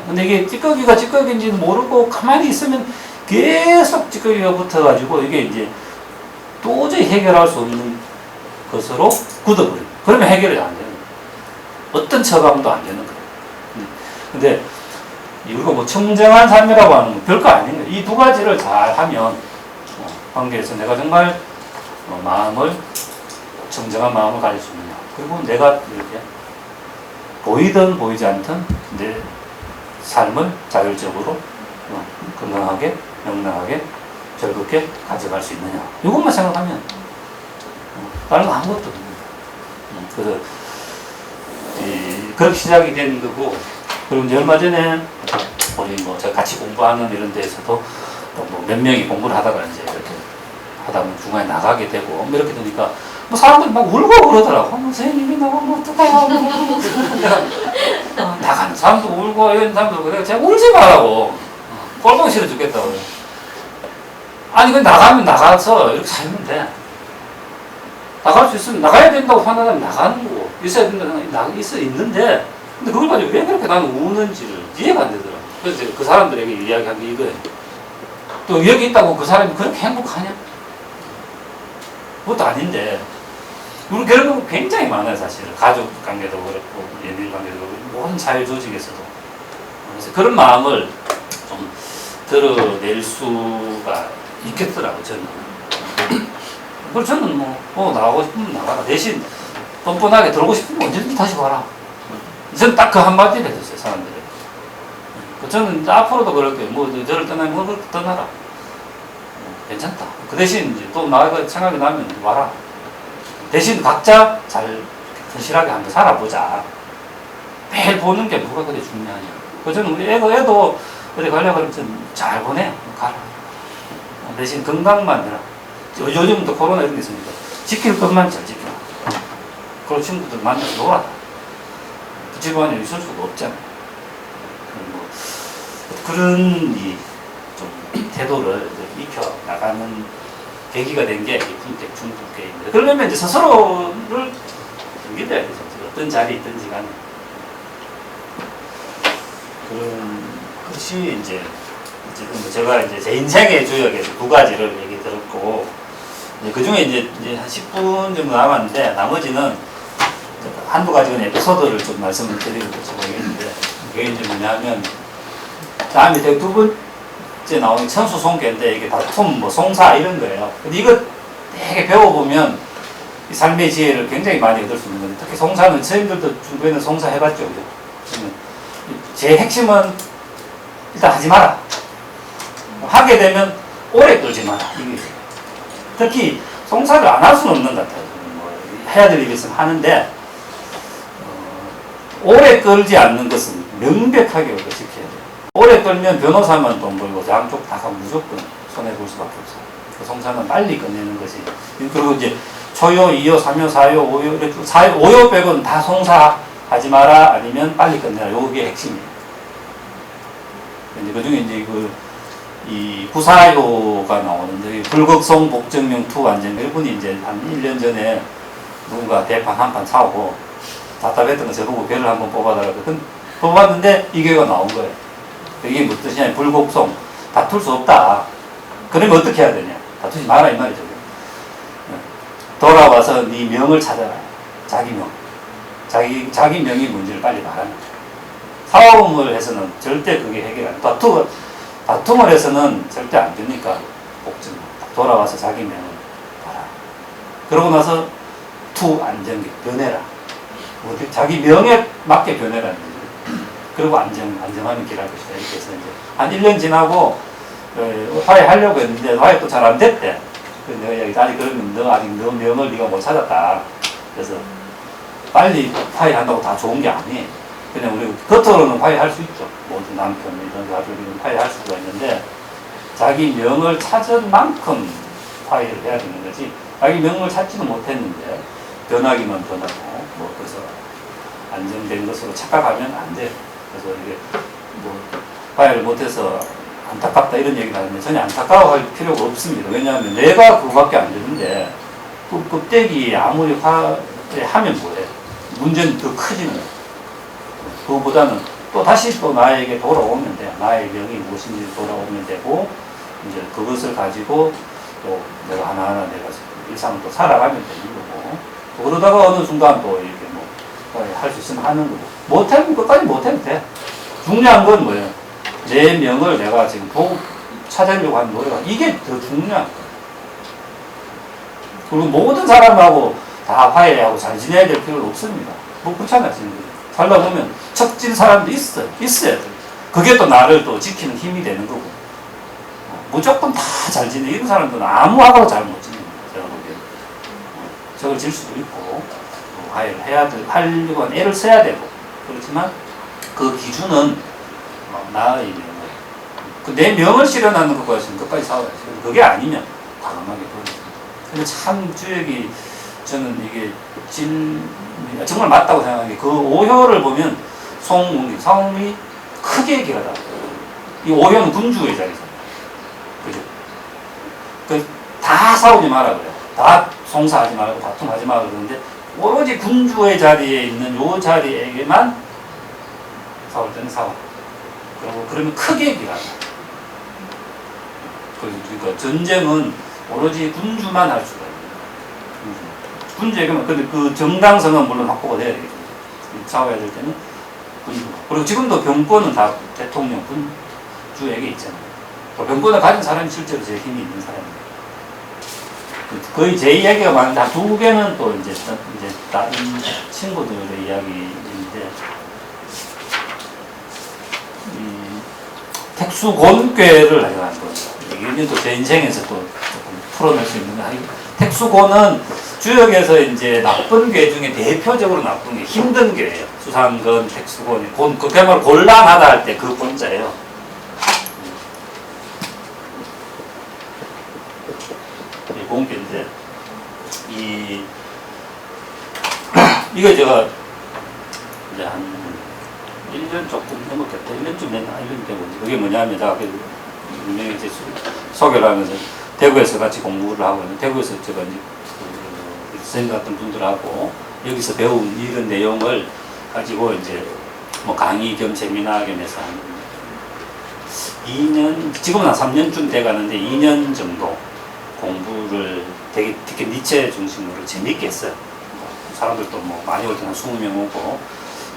근데 이게 찌꺼기가 찌꺼기인지는 모르고 가만히 있으면 계속 찌꺼기가 붙어가지고 이게 이제 도저히 해결할 수 없는 것으로 굳어버려요. 그러면 해결이 안 되는 거예요. 어떤 처방도 안 되는 거예요. 근데 우리가 뭐 청정한 삶이라고 하는 건 별거 아닌 거예요. 이 두 가지를 잘 하면 관계에서 내가 정말 마음을, 청정한 마음을 가질 수 있느냐. 그리고 내가 이렇게 보이든 보이지 않든 내 삶을 자율적으로 건강하게, 명랑하게, 즐겁게 가져갈 수 있느냐. 이것만 생각하면 다른 거 아무것도 없습니다. 그래서 그렇게 시작이 된 거고, 그리고 이제 얼마 전에 우리 뭐 제가 같이 공부하는 이런 데에서도 뭐 몇 명이 공부를 하다가 이제 이렇게 하다 보면 중간에 나가게 되고 뭐 이렇게 되니까 뭐 사람들이 막 울고 그러더라고. 선생님이 나가면 어떡해요. 나가는 사람도 울고 이런 사람도 그래. 제가 울지 말라고. 꼴보기 싫어 죽겠다고. 아니 그 나가면 나가서 이렇게 살면 돼. 나갈 수 있으면 나가야 된다고 판단하면 나가는 거고, 있어야 된다고 있는데, 근데 그걸 가지고 왜 그렇게 나는 우는지를 이해가 안 되더라. 그래서 그 사람들에게 이야기한 게 이거예요. 또 여기 있다고 그 사람이 그렇게 행복하냐? 그것도 아닌데, 우리 결국 굉장히 많아요, 사실은. 가족 관계도 그렇고, 연인 관계도 그렇고, 모든 사회 조직에서도. 그래서 그런 마음을 좀 드러낼 수가 있겠더라고요, 저는. 그래서 저는 나가고 싶으면 나가라. 대신 뻔뻔하게 들어오고 싶으면 언제든지 다시 와라. 저는 딱 그 한마디를 해줬어요, 사람들에게. 저는 앞으로도 그럴게요. 저를 떠나면 떠나라. 괜찮다. 그 대신 이제 또 나가 생각이 나면 와라. 대신 각자 잘 현실하게 한번 살아보자. 매일 보는 게 뭐가 그렇게 중요하냐. 저는 우리 애도 어디 가려고 그러면 잘 보내. 가라. 대신 건강만 해라. 요즘 또 코로나 이런 게 있으니까 지킬 것만 잘 지켜라. 그런 친구들 만나서 놀아라. 집안에 있을 수가 없잖아. 그런 좀 태도를 익혀 나가는 계기가 된 게 군택 중국계입니다. 그러려면 이제 스스로를 믿어야 되죠. 어떤 자리에 있든지 간에. 그런 것이 이제 지금 제가 이제 제 인생의 주역에서 두 가지를 얘기 들었고, 그 중에 이제 한 10분 정도 남았는데, 나머지는 한두 가지 에피소드를 좀 말씀을 드리고 싶어야겠는데, 그게 이제 뭐냐면, 다음에 두 번째 번째 나오는 천수송계인데 이게 다툼, 뭐 송사 이런 거예요. 근데 이거 되게 배워보면 이 삶의 지혜를 굉장히 많이 얻을 수 있는 건데 특히 송사는 저희들도 중국에는 송사 해봤죠. 제 핵심은 일단 하지 마라. 하게 되면 오래 끌지 마라. 이게 특히 송사를 안 할 수는 없는 것 같아요. 뭐 해야 될 일이 있으면 하는데 오래 끌지 않는 것은 명백하게 지켜야 돼요. 오래 끌면 변호사만 돈 벌고 양쪽 다 무조건 손해볼 수밖에 없어요. 그 송사는 빨리 끝내는 것이. 그리고 이제 초요, 2요, 3요, 4요, 5요, 이렇게 5요 빼고는 다 송사하지 마라 아니면 빨리 끝내라. 요게 핵심이에요. 이제 그 중에 이제 이 구사요가 나오는데 불극성 복정명 투 완전 일본이 이제 한 1년 전에 누군가 대판 한 판 사오고 답답했던 거 저보고 배를 한번 뽑아달라고 뽑았는데 이게가 나온 거예요. 이게 무슨 뜻이냐? 불곡성 다툴 수 없다. 그러면 어떻게 해야 되냐? 다투지 마라 이 말이죠. 돌아와서 네 명을 찾아라. 자기 명. 자기 명이 뭔지를 빨리 말하는 거예요. 싸움을 해서는 절대 그게 해결 안 돼. 다툼을 해서는 절대 안 되니까 복종. 돌아와서 자기 명을 봐라. 그러고 나서 투 안정기 변해라. 자기 명에 맞게 변해라는 거죠. 그리고 안정하는 길할 것이다. 이렇게 해서 이제 한 1년 지나고 화해하려고 했는데 화해 또 잘 안 됐대. 그래서 내가 이야기 아직 그러면 너 아직 너 명을 네가 못 찾았다. 그래서 빨리 화해한다고 다 좋은 게 아니에요. 그냥 우리 겉으로는 화해할 수 있죠. 모든 남편 이런 가족이든 화해할 수가 있는데 자기 명을 찾은 만큼 화해를 해야 되는 거지. 자기 명을 찾지는 못했는데 변하기만 변하고 뭐 그래서 안정된 것으로 착각하면 안 돼. 그래서 이게 뭐 화해를 못해서 안타깝다 이런 얘기를 하는데 전혀 안타까워할 필요가 없습니다. 왜냐하면 내가 그거밖에 안 되는데 그 껍데기 아무리 화해하면 뭐해. 문제는 더 커지는 거예요. 그거보다는 또 다시 또 나에게 돌아오면 돼요. 나의 명이 무엇인지 돌아오면 되고 이제 그것을 가지고 또 내가 하나하나 내가 일상을 또 살아가면 되는 거고 그러다가 어느 순간 또 이렇게 뭐 할 수 있으면 하는 거고 못하면 끝까지 못해도 돼. 중요한 건 뭐예요? 내 명을 내가 지금 찾으려고 하는 노래가 이게 더 중요한 거예요. 그리고 모든 사람하고 다 화해하고 잘 지내야 될 필요는 없습니다. 뭐 그렇잖아요. 살다 보면 척진 사람도 있어야 돼. 그게 또 나를 또 지키는 힘이 되는 거고. 무조건 다 잘 지내. 이런 사람들은 아무하고 잘 못 지내요. 제가 보기에는. 적을 질 수도 있고, 화해를 하려고 하는 애를 써야 되고. 그렇지만 그 기준은 나의 명을. 내 명을 실현하는 것과 끝까지 싸워야지. 그게 아니면 과감하게 버리죠. 근데 참 주역이 저는 이게 정말 맞다고 생각하는 게 그 오효를 보면 성이 크게 길하다. 이 오효는 군주의 자리잖아요. 그죠? 다 싸우지 마라 그래요. 다 송사하지 말고 다툼하지 마라 그러는데 오로지 군주의 자리에 있는 요 자리에게만 싸울 때는 싸워. 그러면 크게 길하다. 그러니까 전쟁은 오로지 군주만 할 수가 있는 군주에게만. 근데 그 정당성은 물론 확보가 돼야 되겠죠. 싸워야 될 때는 군주. 그리고 지금도 병권은 다 대통령, 군주에게 있잖아요. 병권을 가진 사람이 실제로 제일 힘이 있는 사람이에요. 거의 제 이야기가 많은데 한 2개는 또 이제 다른 친구들의 이야기인데 택수곤괴를 내가 한 거예요. 이게 또 제 인생에서 또 조금 풀어낼 수 있는 거 아니고 택수곤은 주역에서 이제 나쁜 괴 중에 대표적으로 나쁜 게 힘든 괴예요. 수상건, 택수곤, 그야말로 곤란하다 할 때 그 곤자예요. 이 곤괴인데 이거 제가 이제 한 1년 조금 넘었겠다. 1년쯤 됐나? 1년 되고 그게 뭐냐면 제가 분명히 이제 소개를 하면서 대구에서 같이 공부를 하고 있는데 대구에서 제가 이제 선생님 같은 분들하고 여기서 배운 이런 내용을 가지고 이제 뭐 강의 겸 세미나 겸해서 한 2년, 지금은 한 3년쯤 돼 가는데 2년 정도 공부를 되게 특히 니체 중심으로 재밌게 했어요. 사람들도 뭐 많이 올 때는 한 20명 오고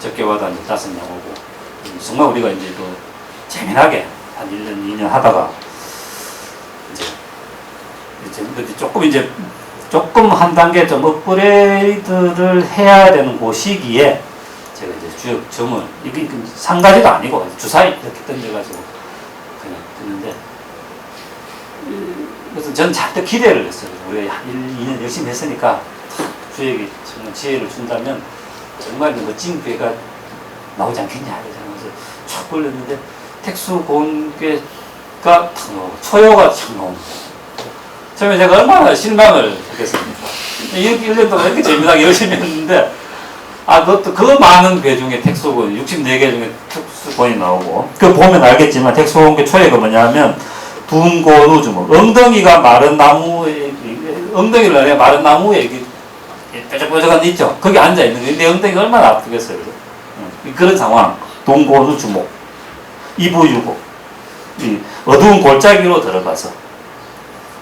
적게 와도 한 15명 오고 정말 우리가 이제 또 재미나게 한 1년, 2년 하다가 이제 조금 한 단계 좀 업그레이드를 해야 되는 그 시기에 제가 이제 주역 점을 이게 상가지가 아니고 주사위 이렇게 던져가지고 그냥 듣는데 그래서 저는 잔뜩 기대를 했어요. 우리가 2년 열심히 했으니까 주역이 정말 지혜를 준다면 정말 멋진 괴가 나오지 않겠냐 그래서 촥 걸렸는데 tek수곤괴가 탁 나오고 초여가 탁 나옵니다. 처음에 제가 얼마나 실망을 했겠습니까? 1년 동안 이렇게 재미나게 열심히 했는데 그것도 그 많은 괴 중에 tek수곤 64개 중에 tek수곤이 나오고 그 보면 알겠지만 tek수곤괴 초여가 뭐냐면 둔곤우주목 엉덩이가 마른 나무에 엉덩이를 내가 마른 나무에 이렇게 뾰족뾰족한 데 있죠? 거기 앉아있는 거예요. 내 엉덩이가 얼마나 아프겠어요. 그런 상황 동곤우주목 이부유복 이 어두운 골짜기로 들어가서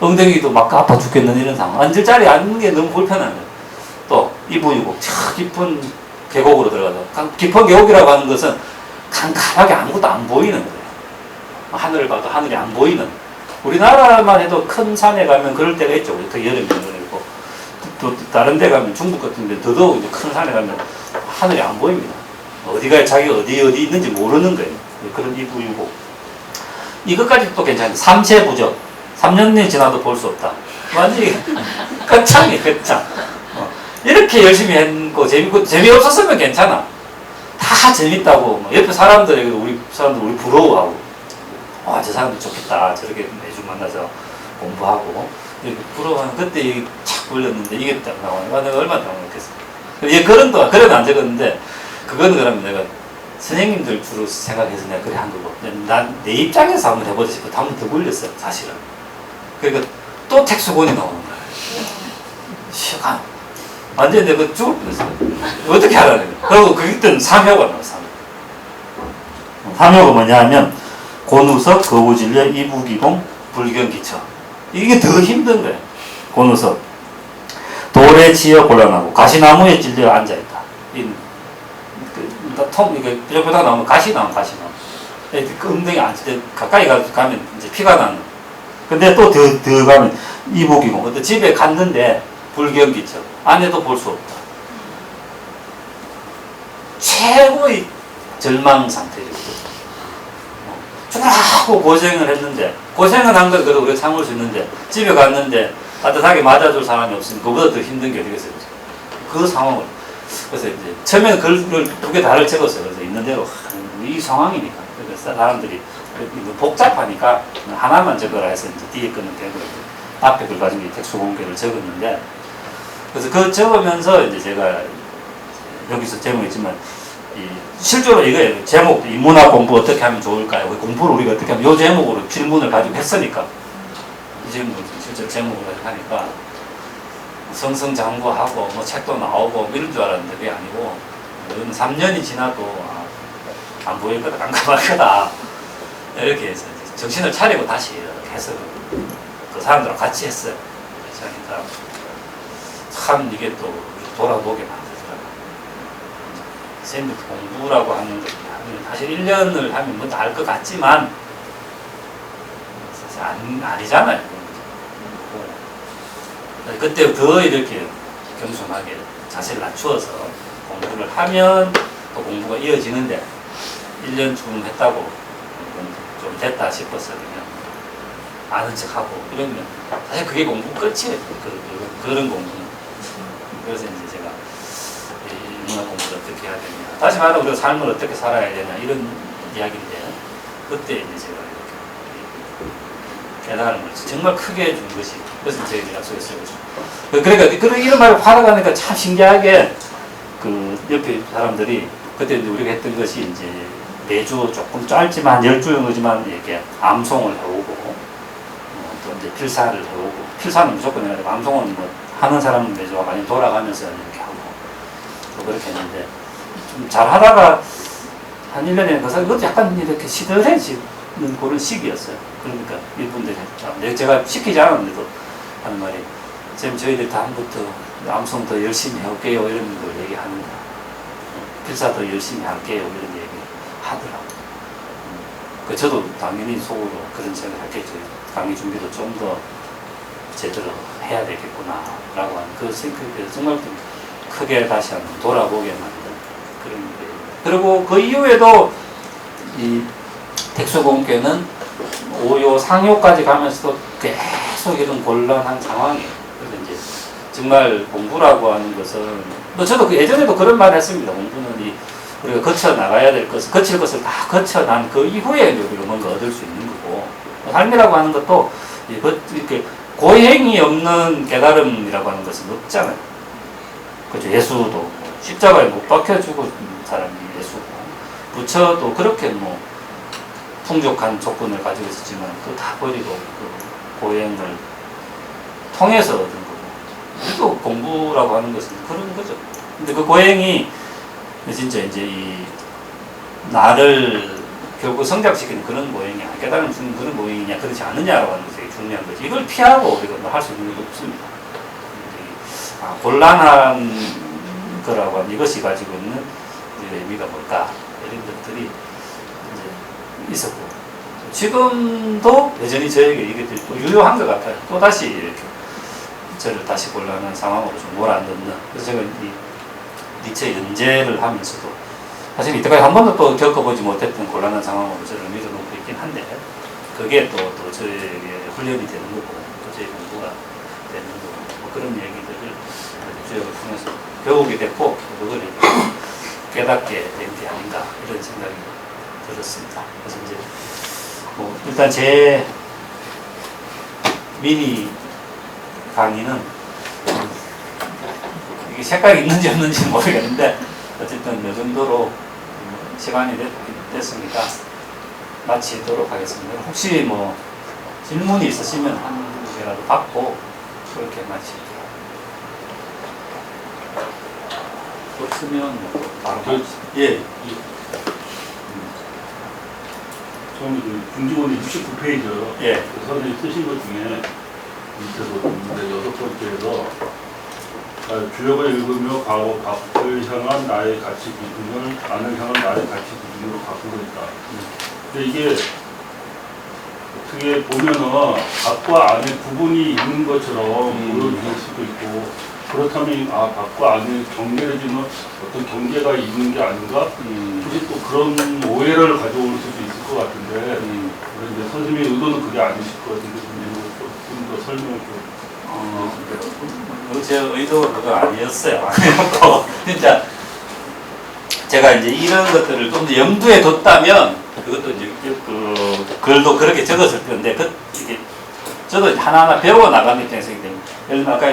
엉덩이도 막 아파 죽겠는 이런 상황 앉을 자리에 앉는 게 너무 불편한 거예요. 또 이부유복 저 깊은 계곡으로 들어가서 깊은 계곡이라고 하는 것은 캄캄하게 아무것도 안 보이는 거예요. 하늘을 봐도 하늘이 안 보이는 우리나라만 해도 큰 산에 가면 그럴 때가 있죠. 더 여름에 그러고 또 다른 데 가면 중국 같은 데 더더욱 이제 큰 산에 가면 하늘이 안 보입니다. 어디가 자기가 어디 있는지 모르는 거예요. 그런 이부유복 이것까지 또 괜찮아요. 삼체부적 3년이 지나도 볼 수 없다. 완전히 끝장이 끝장. 이렇게 열심히 했고 재밌고 재미없었으면 괜찮아. 다 재밌다고 옆에 사람들에게 우리 부러워하고 저 사람들 좋겠다. 저렇게 매주 만나서 공부하고 이렇게 부러워하는 그때 착 걸렸는데 이게 딱 나오니까 내가 얼마나 당황했겠어. 그런 안 적었는데 그거는 그러면 내가 선생님들 주로 생각해서 내가 그래 한 거고 난 내 입장에서 한번 해보자 싶어 한번 더 걸렸어요 사실은. 그러니까 또 tek수곤이 나오는 거야. 시간 완전히 내가 죽을 뻔했어요. 어떻게 하라는 거야. 그리고 그때는 삼효가 나와. 삼효가 뭐냐 하면 곤우석, 거우질려, 이부기공, 불경기처 이게 더 힘든 거예요. 곤우석 돌에 치여 곤란하고 가시나무에 찔려 앉아있다. 이게 뾰족뾰족 나오면 가시 나오면 그 엉덩이 가까이 가면 이제 피가 나는. 근데 또 더 가면 이부기공. 근데 집에 갔는데 불경기처 안에도 볼 수 없다. 최고의 절망 상태죠. 죽으라고 고생을 했는데 고생을 한 걸 그래도 우리가 참을 수 있는데 집에 갔는데 따뜻하게 맞아줄 사람이 없으면 그보다 더 힘든 게 어디겠어요. 그 상황을 그래서 이제 처음에는 글을 2개 다를 적었어요. 그래서 있는 대로 이 상황이니까 그래서 사람들이 복잡하니까 하나만 적어라 해서 이제 뒤에 거는 되고 앞에 글 가지고 tek수곤괴를 적었는데 그래서 그 적으면서 이제 제가 여기서 제목이지만 실제로 이거예요. 제목 인문학 공부 어떻게 하면 좋을까요? 공부를 우리가 어떻게 하면 이 제목으로 질문을 가지고 했으니까 이 질문 실제 제목으로 하니까 성성장구하고 뭐 책도 나오고 이런 줄 알았는데 그게 아니고 3년이 지나도 안 보일 거다 깜깜할 거다 이렇게 해서 정신을 차리고 다시 이렇게 해서 그 사람들하고 같이 했어요. 그러니까 참 이게 또 돌아보게 만들더라고요. 선생님들 공부라고 하는 게 사실 1년을 하면 뭐 다 알 것 같지만 사실 아니잖아요. 그때 더 이렇게 겸손하게 자세를 낮추어서 공부를 하면 또 공부가 이어지는데 1년쯤 했다고 좀 됐다 싶어서 그냥 아는 척하고 이러면 사실 그게 공부 끝이에요. 그런 공부는. 그래서 이제 제가 인문학 공부를 어떻게 해야 되냐 다시 말하면 우리가 삶을 어떻게 살아야 되냐 이런 이야기인데 그때 이제 제가 이렇게 깨달음을 정말 크게 준 것이 그래서 제가 약속했어요. 그러니까 이런 말을 받아가니까 참 신기하게 그 옆에 사람들이 그때 이제 우리가 했던 것이 이제 매주 조금 짧지만 10주 정도지만 이렇게 암송을 해오고 또 이제 필사를 해오고 필사는 무조건 해야 되고 암송은 뭐 하는 사람은 매주 많이 돌아가면서 이렇게 하고 또 그렇게 했는데 좀 잘하다가 한 1년에 그것도 약간 이렇게 시들해지는 그런 시기였어요. 그러니까 이분들이 제가 시키지 않았는데도 하는 말이 지금 저희들 다음부터 암송 더 열심히 해올게요 이런 걸 얘기하는 거야. 필사 더 열심히 할게요 이런 얘기 하더라고. 저도 당연히 속으로 그런 생각을 했겠죠. 강의 준비도 좀 더 제대로 해야 되겠구나 라고 하는 그 생각에 정말 좀 크게 다시 한번 돌아보게 만든 그런 일이에요. 그리고 그 이후에도 이 tek수공교는 5요, 상요까지 가면서도 계속 이런 곤란한 상황이에요. 그래서 이제 정말 공부라고 하는 것은, 저도 그 예전에도 그런 말 했습니다. 공부는 우리가 거쳐 나가야 될 것을, 거칠 것을 다 거쳐 난 그 이후에 우리가 뭔가 얻을 수 있는 거고, 삶이라고 하는 것도 이렇게 고행이 없는 깨달음이라고 하는 것은 없잖아요. 그렇죠. 예수도 십자가에 못 박혀 죽은 사람이 예수고, 부처도 그렇게 뭐 풍족한 조건을 가지고 있었지만 또 다 버리고 그 고행을 통해서 얻은 거고, 그리고 공부라고 하는 것은 그런 거죠. 근데 그 고행이 진짜 이제 이 나를 결국 성장시키는 그런 고행이냐, 깨달음 주는 그런 고행이냐, 그렇지 않느냐라고 하는 것이 되게 중요한 거지. 이걸 피하고 우리가 뭐 할 수 있는 게 없습니다. 곤란한 거라고 하는 이것이 가지고 있는 우리의 의미가 뭘까, 이런 것들이 이제 있었고, 지금도 여전히 저에게 이게 또 유효한 것 같아요. 또 다시 이렇게 저를 다시 곤란한 상황으로 좀 몰아넣는. 그래서 제가 이 니체 연재를 하면서도 사실 이때까지 한 번도 또 겪어보지 못했던 곤란한 상황으로 저를 밀어놓고 있긴 한데, 그게 또 저에게 훈련이 되는 거고, 또 제 공부가 되는 거고, 뭐 그런 얘기들을 주역을 통해서 배우게 됐고, 그걸 깨닫게 된 게 아닌가, 이런 생각이 들었습니다. 그래서 이제 뭐 일단 제 미니 강의는 이게 색깔이 있는지 없는지 모르겠는데, 어쨌든 이 정도로 시간이 됐으니까 마치도록 하겠습니다. 혹시 뭐 질문이 있으시면 한 개라도 받고 그렇게 마칠게요. 없으면 바로 예.
저는 중지본이 69페이지
예.
선생님이 쓰신 것 중에 밑에서 보는데 6번째에서 주역을 읽으며 과거 밖을 향한 나의 가치 기준을 안을 향한 나의 가치 기준으로 바꾸고 있다. 근데 이게 어떻게 보면은 밖과 안에 구분이 있는 것처럼 보여질 수도 있고, 그렇다면 밖과 안에 경계해지는 어떤 경계가 있는 게 아닌가? 혹시 또 그런 오해를 가져올 수도 있을 것 같은데, 그런데 선생님의 의도는 그게 아니실 것 같은데, 좀 더 설명을 좀.
제 의도가 그거 아니었어요. 진짜 제가 이제 이런 것들을 좀 더 염두에 뒀다면, 그것도 이제 그 글도 그렇게 적었을 텐데, 이게 저도 하나하나 배워 나가는 입장에서기 때문에, 예를 들면 아까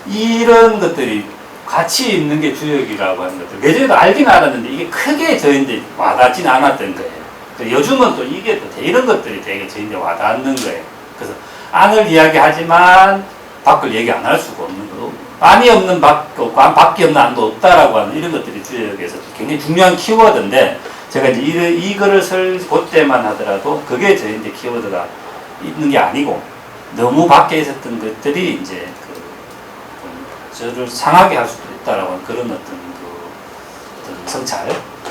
이런 것들이 가치 있는 게 주역이라고 하는 것들, 예전에도 알긴 알았는데 이게 크게 저희한테 와닿지는 않았던 거예요. 요즘은 또 이게 또 이런 것들이 되게 저희한테 와닿는 거예요. 그래서 안을 이야기하지만 밖을 얘기 안 할 수가 없는 거고, 안이 없는 밖 없고 밖이 없는 안도 없다라고 하는 이런 것들이 주역에서 굉장히 중요한 키워드인데, 제가 이제 이거를 그때만 하더라도 그게 저희한테 키워드가 있는 게 아니고, 너무 밖에 있었던 것들이 이제 저를 상하게 할 수도 있다라고 하는 그런 어떤 성찰,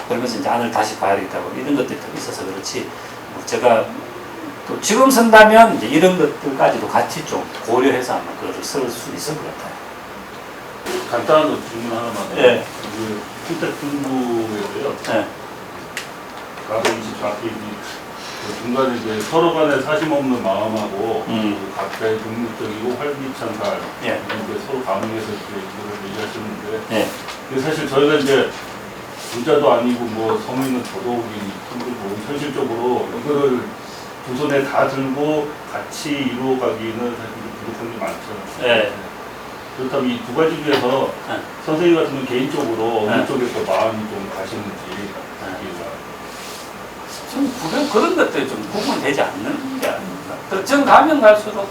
그러면서 이제 안을 다시 봐야 되겠다고 이런 것들이 있어서 그렇지, 제가 또 지금 쓴다면 이제 이런 것들까지도 같이 좀 고려해서 아마 그걸 쓸 수 있을 것 같아요.
간단한 질문 하나만.
예.
그 선택분부에서요.
예.
가끔씩 좌표 중간에 이제 서로 간에 사심 없는 마음하고 그 각자의 독립적이고 활기찬 삶,
예.
이제 서로 가능해서 이거를 얘기하시는데,
예.
근데 사실 저희가 이제 부자도 아니고 뭐 성인은 더더욱이 힘들고, 현실적으로 이거를 두 손에 다 들고 같이 이루어가기는 사실 부족한 게 많잖아요.
예.
그렇다면 이 두 가지 중에서 선생님 같은 경우 개인적으로 어느 쪽에 더 마음이 좀 가시는지.
좀 그런 것들이 좀 구분되지 않는 게 아닌가. 특정 가면 갈수록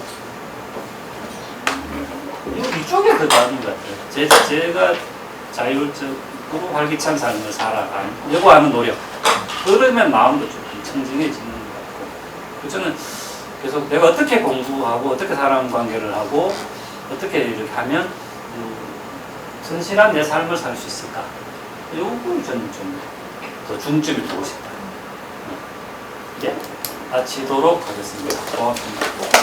이쪽에 더 나은 것 같아요. 제가 자율적으로 활기찬 삶을 살아가려고 하는 노력. 그러면 마음도 좀 청정해지는 것 같고. 저는 계속 내가 어떻게 공부하고 어떻게 사람 관계를 하고 어떻게 이렇게 하면 성실한 내 삶을 살 수 있을까. 요걸 저는 좀 더 중점을 두고 싶다. 예? 마치도록 하겠습니다. 고맙습니다.